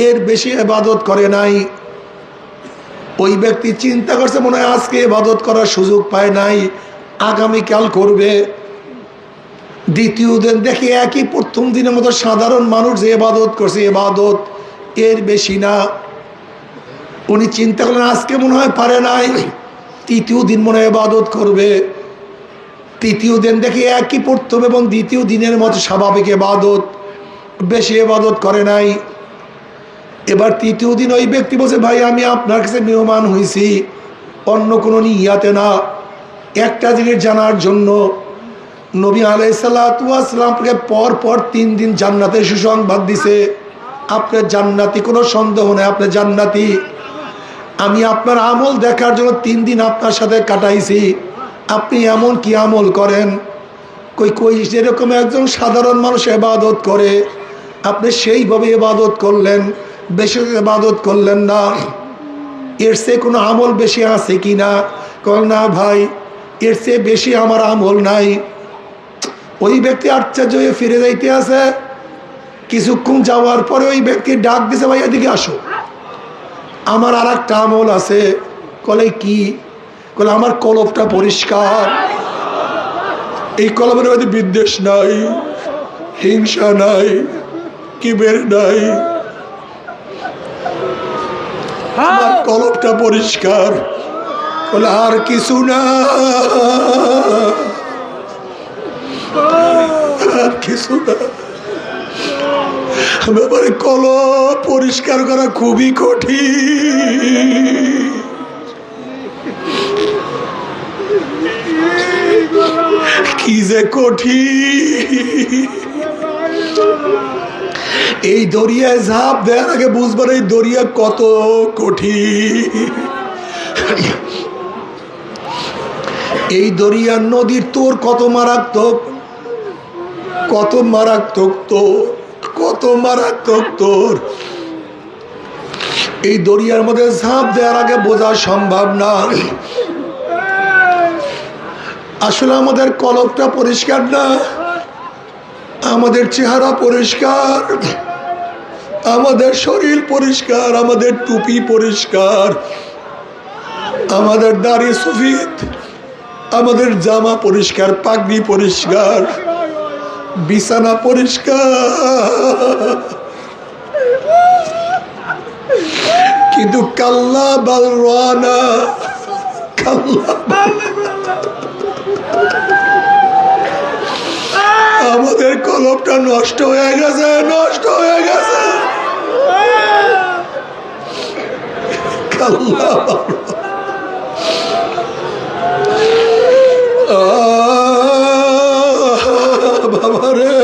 এর বেশি ইবাদত করে নাই। ওই ব্যক্তি চিন্তা করছে মনে হয় আজকে ইবাদত করার সুযোগ পায় নাই, আগামীকাল করবে। দ্বিতীয় দিন দেখি একই প্রথম দিনের মতো সাধারণ মানুষ যে ইবাদত করছে, ইবাদত এর বেশি না। উনি চিন্তা করলেন আজকে মনে হয় পারে নাই, তৃতীয় দিন মনে হয় ইবাদত করবে। তৃতীয় দিন দেখি একই প্রথম এবং দ্বিতীয় দিনের মতো স্বাভাবিক ইবাদত, বেশি ইবাদত করে নাই। এবার তৃতীয় দিন ওই ব্যক্তি বলছে, ভাই আমি আপনার কাছে মেহমান হয়েছি, অন্য কোনো নিয়াতে না, একটা জিনিস জানার জন্য। নবী আলাইহিস সালাতু ওয়াস সালামকে পর পর 3 দিন জান্নাতের সুসংবাদ দিছে। আপনি জান্নাতি, কোনো সন্দেহ নেই আপনি জান্নাতি। আমি আপনার আমল দেখার জন্য 3 দিন আপনার সাথে কাটাইছি, আপনি এমন কি আমল করেন? কই যেরকম একজন সাধারণ মানুষ ইবাদত করে আপনি সেইভাবে ইবাদত করলেন, বেশি ইবাদত করলেন না। এর চেয়ে কোনো আমল বেশি আছে কি না? না ভাই, এর চেয়ে বেশি আমার আমল নাই। ওই ব্যক্তি আশ্চর্য হয়ে ফিরে যাইতে আছে। কিছুক্ষণ যাওয়ার পরে ওই ব্যক্তি ডাক দিছে, ভাই এদিকে আসো, আমার আর একটা আমল আছে। কলে কি? কলে আমার কলবটা পরিষ্কার, এই কলবের মধ্যে বিদ্বেষ নাই, হিংসা নাই, কিবের নাই, আমার কলবটা পরিষ্কার। বলে আর কিছু না, আর কিছু না। ব্যাপারে কলব পরিষ্কার করা খুবই কঠিন। কি যে কঠিন! এই দরিয়ায় ঝাঁপ দেওয়ার আগে বুঝবার এই দরিয়া কত কঠিন। এই দরিয়ার নদীর তোর কত মারাত্মক, কত মারাত্মক তোর, কত মারাত্মক তোর। এই দরিয়ার মধ্যে ঝাঁপ দেওয়ার আগে বোঝা সম্ভব না। আসলে আমাদের কলবটা পরিষ্কার না, আমাদের চেহারা পরিষ্কার, আমাদের শরীর পরিষ্কার, আমাদের টুপি পরিষ্কার, আমাদের দাড়ি সফেদ, আমাদের জামা পরিষ্কার, পাগড়ি পরিষ্কার, বিছানা পরিষ্কার। কিন্তু কাল্লা বাল রানা, কাল্লা আমাদের কলবটা নষ্ট হয়ে গেছে, নষ্ট হয়ে গেছে। কাল্লা বাবা রে,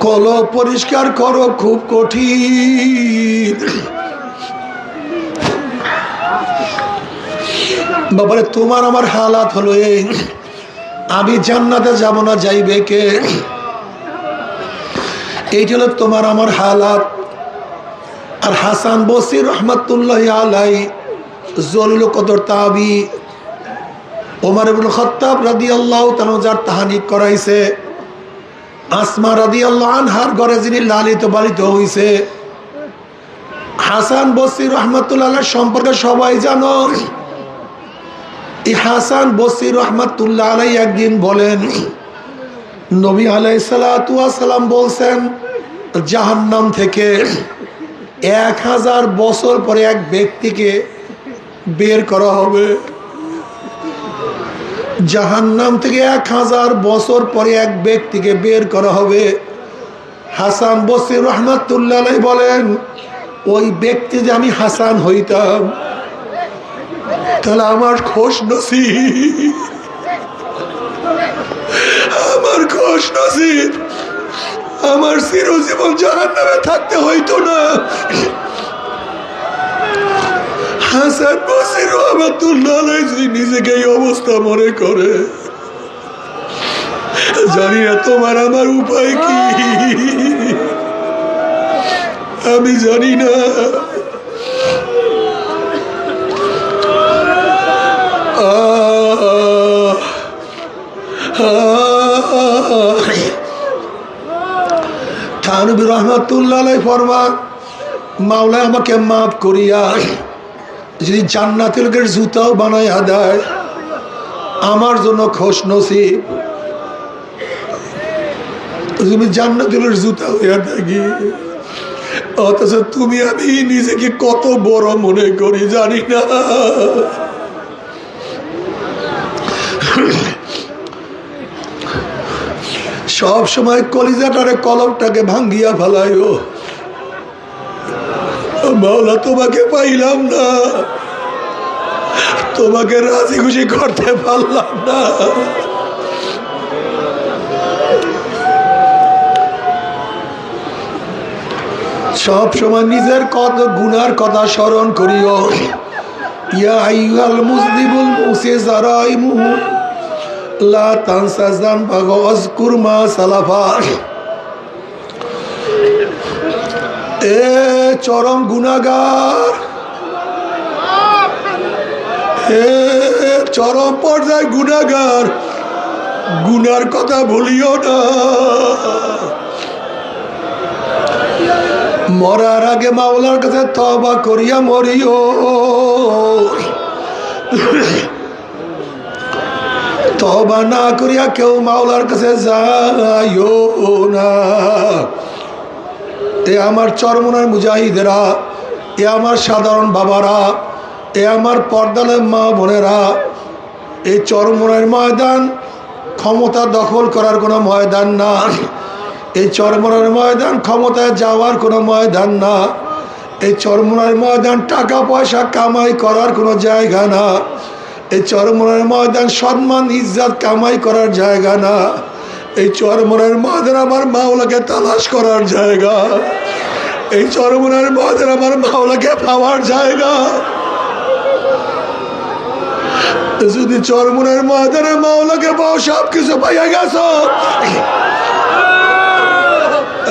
কলব পরিষ্কার করো খুব কঠিন। বাবারে তোমার আমার হালাত হলো এই, আমি জান্নাতে যাব না যাইবে কে? এইটা হলো তোমার আমার হালাত। আর হাসান বসরি রহমতুল্লাহ আলাই জলিল কদর তাবি, ওমর ইবনে খাত্তাব রাদিয়াল্লাহু তাআলা যার তাহনিক করাইছে, আসমা রাদিয়াল্লাহু আনহার ঘরে যিনি লালিত পালিত হইছে, হাসান বসরি রহমতুল্লাহ সম্পর্কে সবাই জানো। এই হাসান বসরি রহমতুল্লাহ আলাই একদিন বলেন, নবী আলাইহিস সালাতু ওয়াস সালাম বলছেন, জাহান্নাম থেকে 1000 বছর পরে এক ব্যক্তিকে বের করা হবে। জাহান্নাম থেকে 1000 বছর পরে এক ব্যক্তিকে বের করা হবে। হাসান বসরি রহমতুল্লাহ আলাইহি বলেন, ওই ব্যক্তি যে আমি হাসান হইতাম তাহলে আমার খোশ নসিব, আমার খোশ নসিব, আমার চিরজীবন জাহান্নামে থাকতে হইতো না। হাসান বসরি রহমাতুল্লাহ আলাইহি যদি নিজেকে এই অবস্থা মনে করে, জানি না তোমার আমার উপায় কি, আমি জানি না। থানবী রহমাতুল্লাহ আলাইহি ফরমান, মাওলা আমাকে মাফ করিয়া যদি জান্নাতের লোকের জুতাও বানাইয়া দেয় আমার জন্য খোশ নসিব। তুমি জান্নাতের জুতা হইয়া থাকি, অথচ তুমি আমি নিজেকে কত বড় মনে করি জানি না। সব সময় কলিজাটারে কলবটাকে ভাঙ্গিয়া ফেলাইও, মাওলা তোমাকে পাইলাম না। তোমাকে রাজি খুশি করতে পারলাম না। সব সময় নিজের গুনার কথা স্মরণ করিও। ইয়া আইয়ুহাল মুযনিবুল মুসিজারাইমু লা তানসা যানবাকা ওয়াজকুর মা সালাফা। এ চরম গুনাহগার, এ চরম পর্যায়ে গুনাহগার, গুনার কথা ভুলিও না। মরার আগে মাওলার কাছে তওবা করিয়া মরিও। তওবা না করিয়া কেউ মাওলার কাছে যাইও না। এ আমার চরমনার মুজাহিদেরা, এ আমার সাধারণ বাবারা, এ আমার পর্দালের মা বোনেরা, এই চরমনার ময়দান ক্ষমতা দখল করার কোনো ময়দান না। এই চরমনার ময়দান ক্ষমতায় যাওয়ার কোনো ময়দান না। এই চরমনার ময়দান টাকা পয়সা কামাই করার কোনো জায়গা না। এই চরমনার ময়দান সম্মান ইজ্জত কামাই করার জায়গা না। এই চরমনার ময়দান আমার মাওলাকে তালাশ করার জায়গা। এই চরমনার ময়দান আমার মাওলাকে পাওয়ার জায়গা। যদি চরমনার ময়দানে মাওলাকে পাও, সব কিছু পাইয়া গেছ।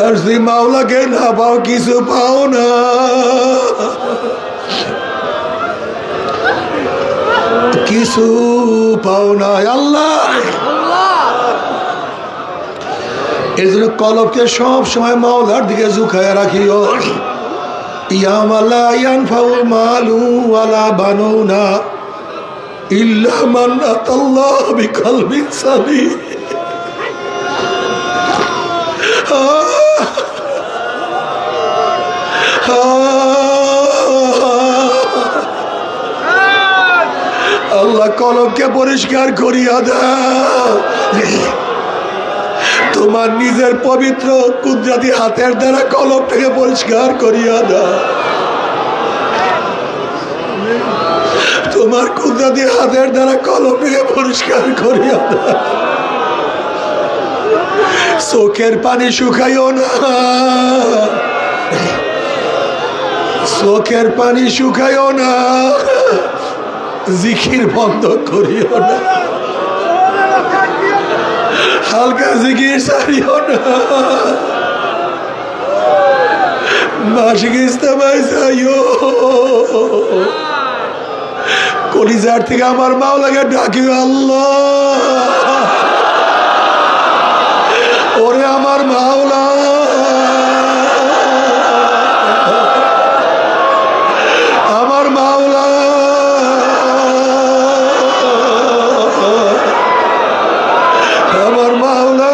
আর যদি মাওলাকে না পাও, কিছু পাও না। কিছু পাও না। আল্লাহ এর জন্য কলবকে সব সময় মাওলার দিকে ঝুঁকায় রাখিও। ইয়াওমা লা ইয়ানফাউ মালুন ওয়ালা বানুনা ইল্লা মান আতাল্লাহ বিকলবিন সালিম। আল্লাহ কলবকে পরিষ্কার করিয়া দাও। তোমার নিজের পবিত্র কুদরতি হাতের দ্বারা কলবটাকে পরিষ্কার করিয়া দাও। তোমার কুদরতি হাতের দ্বারা কলবটাকে পরিষ্কার করিয়া দাও। চোখের পানি শুকাইও না, চোখের পানি শুকাইও না। জিকির বন্ধ করিও না, হালকা জিকির ছাড়িও না। মাসিক ইস্তেমায় যাইও। কলিজার থেকে আমার মাওলাকে ডাকিও। আল্লাহ, ওরে আমার মাওলা, আমার মাওলা, আমার মাওলা।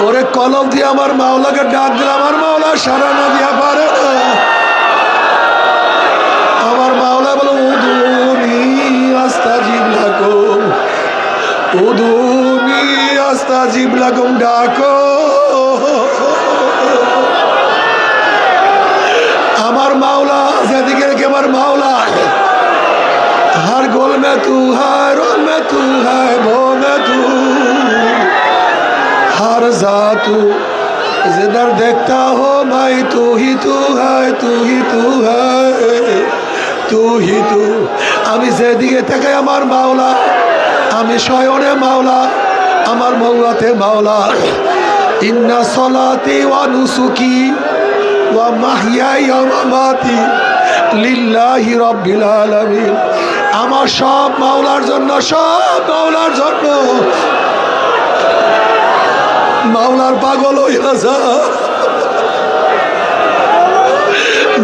ওরে কলম দিয়ে আমার মাওলাকে ডাক দিলে আমার মাওলা সারা না দিয়া পারে না। আমার মাওলা বলো উদুনি আস্তাজিব লাকুম, উদুনি আস্তাজিব লাকুম। ডাকো আমার মাওলা, যেদিকে রেখে আমার মাওলা। हर गोल में तू है, रोल में तू है, वो में तू, हर जातू जिधर देखता हो भाई तू ही तू है, तू ही तू है, तू ही तू। আমি যেদিকে থেকে আমার মাওলা, আমি স্বয়নে মাওলা, আমার মৌলাতে মাওলা। ইন্না সলাতি ওয়া নুসুকি ওয়া মাহইয়ায়া ওয়া মামাতি লিল্লাহি রাব্বিল আলামিন। আমার সব মাওলার জন্য, সব মাওলার জন্য। মাওলার পাগল হইয়া যা,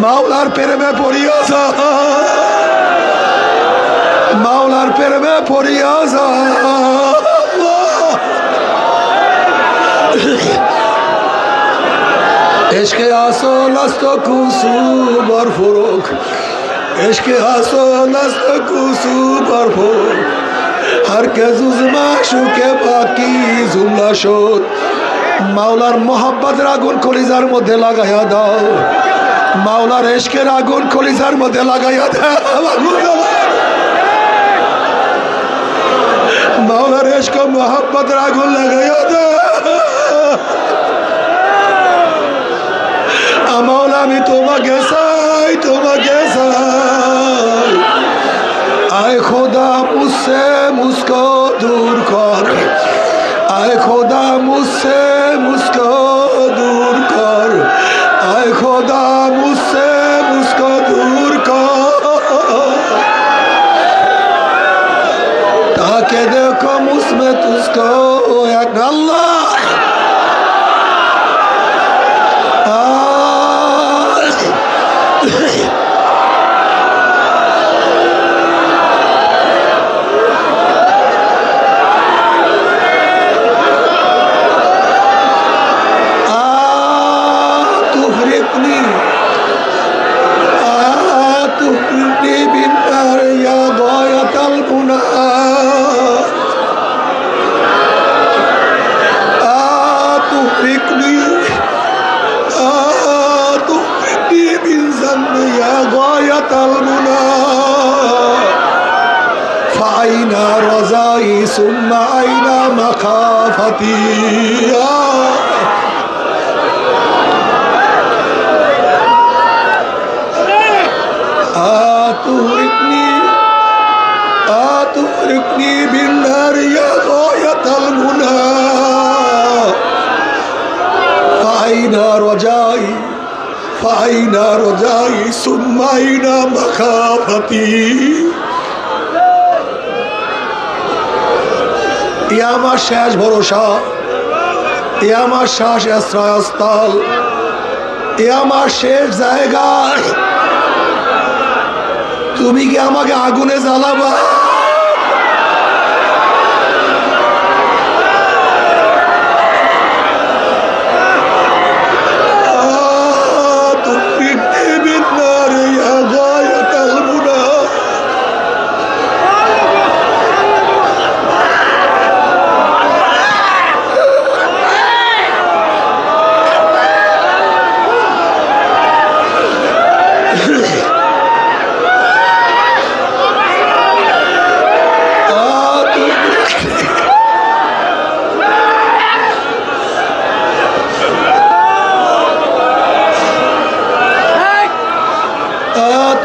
মাওলার প্রেমে পড়িয়া যা, মাওলার প্রেমে পড়িয়া যা। এশকে আসল আস্ত কুসু বরফরুক, এশকে আসল আস্ত কুসু বরফরুক, हर के जुज़मा शुके बाकी जुमला शोर। মাওলার মোহাব্বতের আগুন কলিজার মধ্যে লাগাইয়া দাও। মাওলার ইশকের আগুন কলিজার মধ্যে লাগাইয়া দে, মাওলার ইশক মোহাব্বতের আগুন লাগাইয়া দে। মাওলা আমি তোমাকে চাই, তোমাকে চাই। आए खुदा मुझसे मुझको दूर कर, आए खुदा मुझसे मुझको दूर कर, आए खुदा मुझसे मुझको दूर कर, ताकि देखो मुझमें तुझको एक अल्लाह। فأين رضائي ثم أين مخافتي أتغرقني بالنار يا غاية المنى فأين رجائي فأين رجائي ثم أين مخافتي এ আমার শেষ ভরসা, এ আমার শেষ আশ্রয়স্থল, এ আমার শেষ জায়গা। তুমি কি আমাকে আগুনে জ্বালাবা?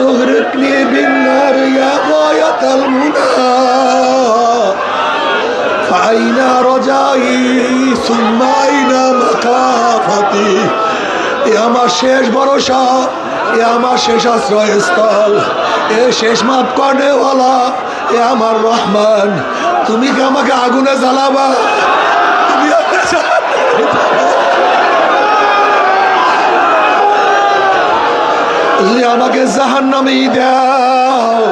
تغرقني بالنار يا غاية المنى فأين رجائي ثم أين مخافتي এ আমার শেষ ভরসা, এ আমার শেষ আশ্রয়স্থল, এ শেষ মাফ করেওয়ালা, এ আমার রহমান। তুমি কি আমাকে আগুনে জ্বালাবা? যদি আমাকে জাহান্নামেই দাও,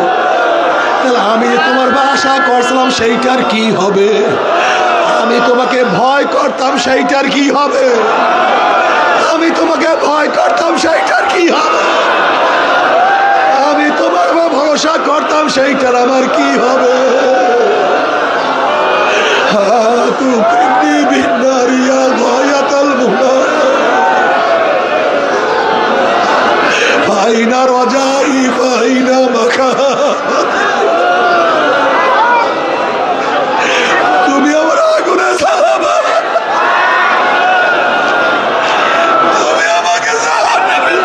তাহলে আমি তোমার আশা করছিলাম সেইটার কি হবে? আমি তোমাকে ভয় করতাম, সেইটার কি হবে? আমি তোমাকে ভয় করতাম, সেইটার কি হবে? আমি তোমার ভরসা করতাম, সেইটার আমার কি হবে? ফাইনা রজাই ফাইনা মাখা, তুমি আমার আগুনে জ্বালাবা, তুমি আমাকে জ্বালাবে।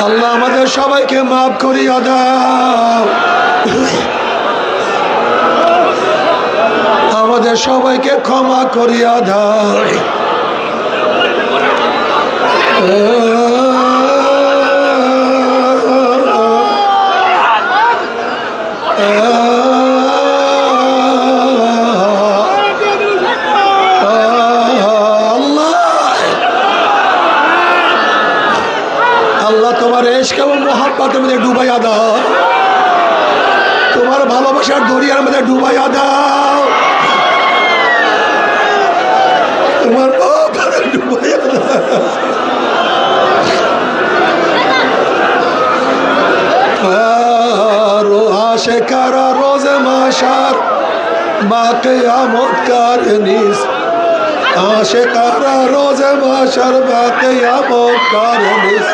আল্লাহ আমাদের সবাইকে মাফ করিয়া দাও, আমাদের সবাইকে ক্ষমা করিয়া দাও। আল্লাহ তোমার ইশক এবং মুহাব্বতের মধ্যে ডুবাইয়া দাও, তোমার ভালোবাসার দরিয়ার মধ্যে ডুবাইয়া দাও, তোমার ডুবাইয়া দাও। আশেকারা রোজে মাস মাশার বা কিয়ামত কারনিস আশিকারা রোজে মাশার বা কিয়ামত কারনিস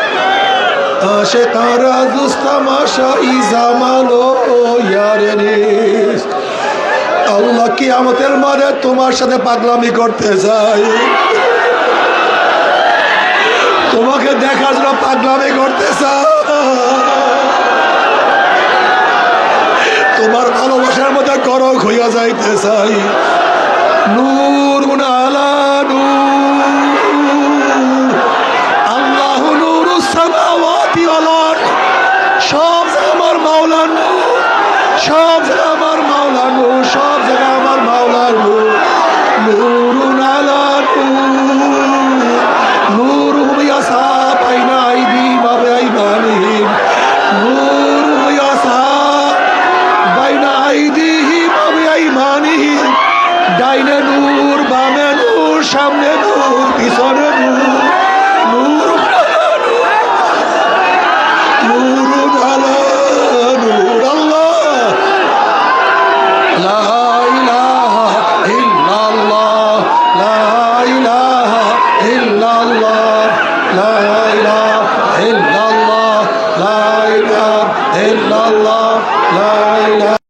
আশিকারা দুস্তামাশা ইজামালো ইয়ারনিস। আল্লাহ কিয়ামতের মাঠে তোমার সাথে পাগলামি করতে চাই, তোমাকে দেখার জন্য পাগলামি করতে চাই, তোমার ভালোবাসার মধ্যে গরক হইয়া যাইতে চাই। নূর আলা নূর, আল্লাহ নূরুস সামাওয়াতি ওয়াল আরদ, সব জায়গা আমার মাওলার নূর, সব জায়গা আমার মাওলার নূর, সব জায়গা আমার মাওলার নূর। নূরুন আলা নূর, নূরুহুম ইয়াসা বাইনা আইদিহিম ওয়া বিআইমানিহিম, নূরুহুম ইয়াসা বাইনা আইদিহিম ওয়া বিআইমানিহিম। ডাইনে নূর, বামে নূর, সামনে নূর, পিছনে নূর, নূর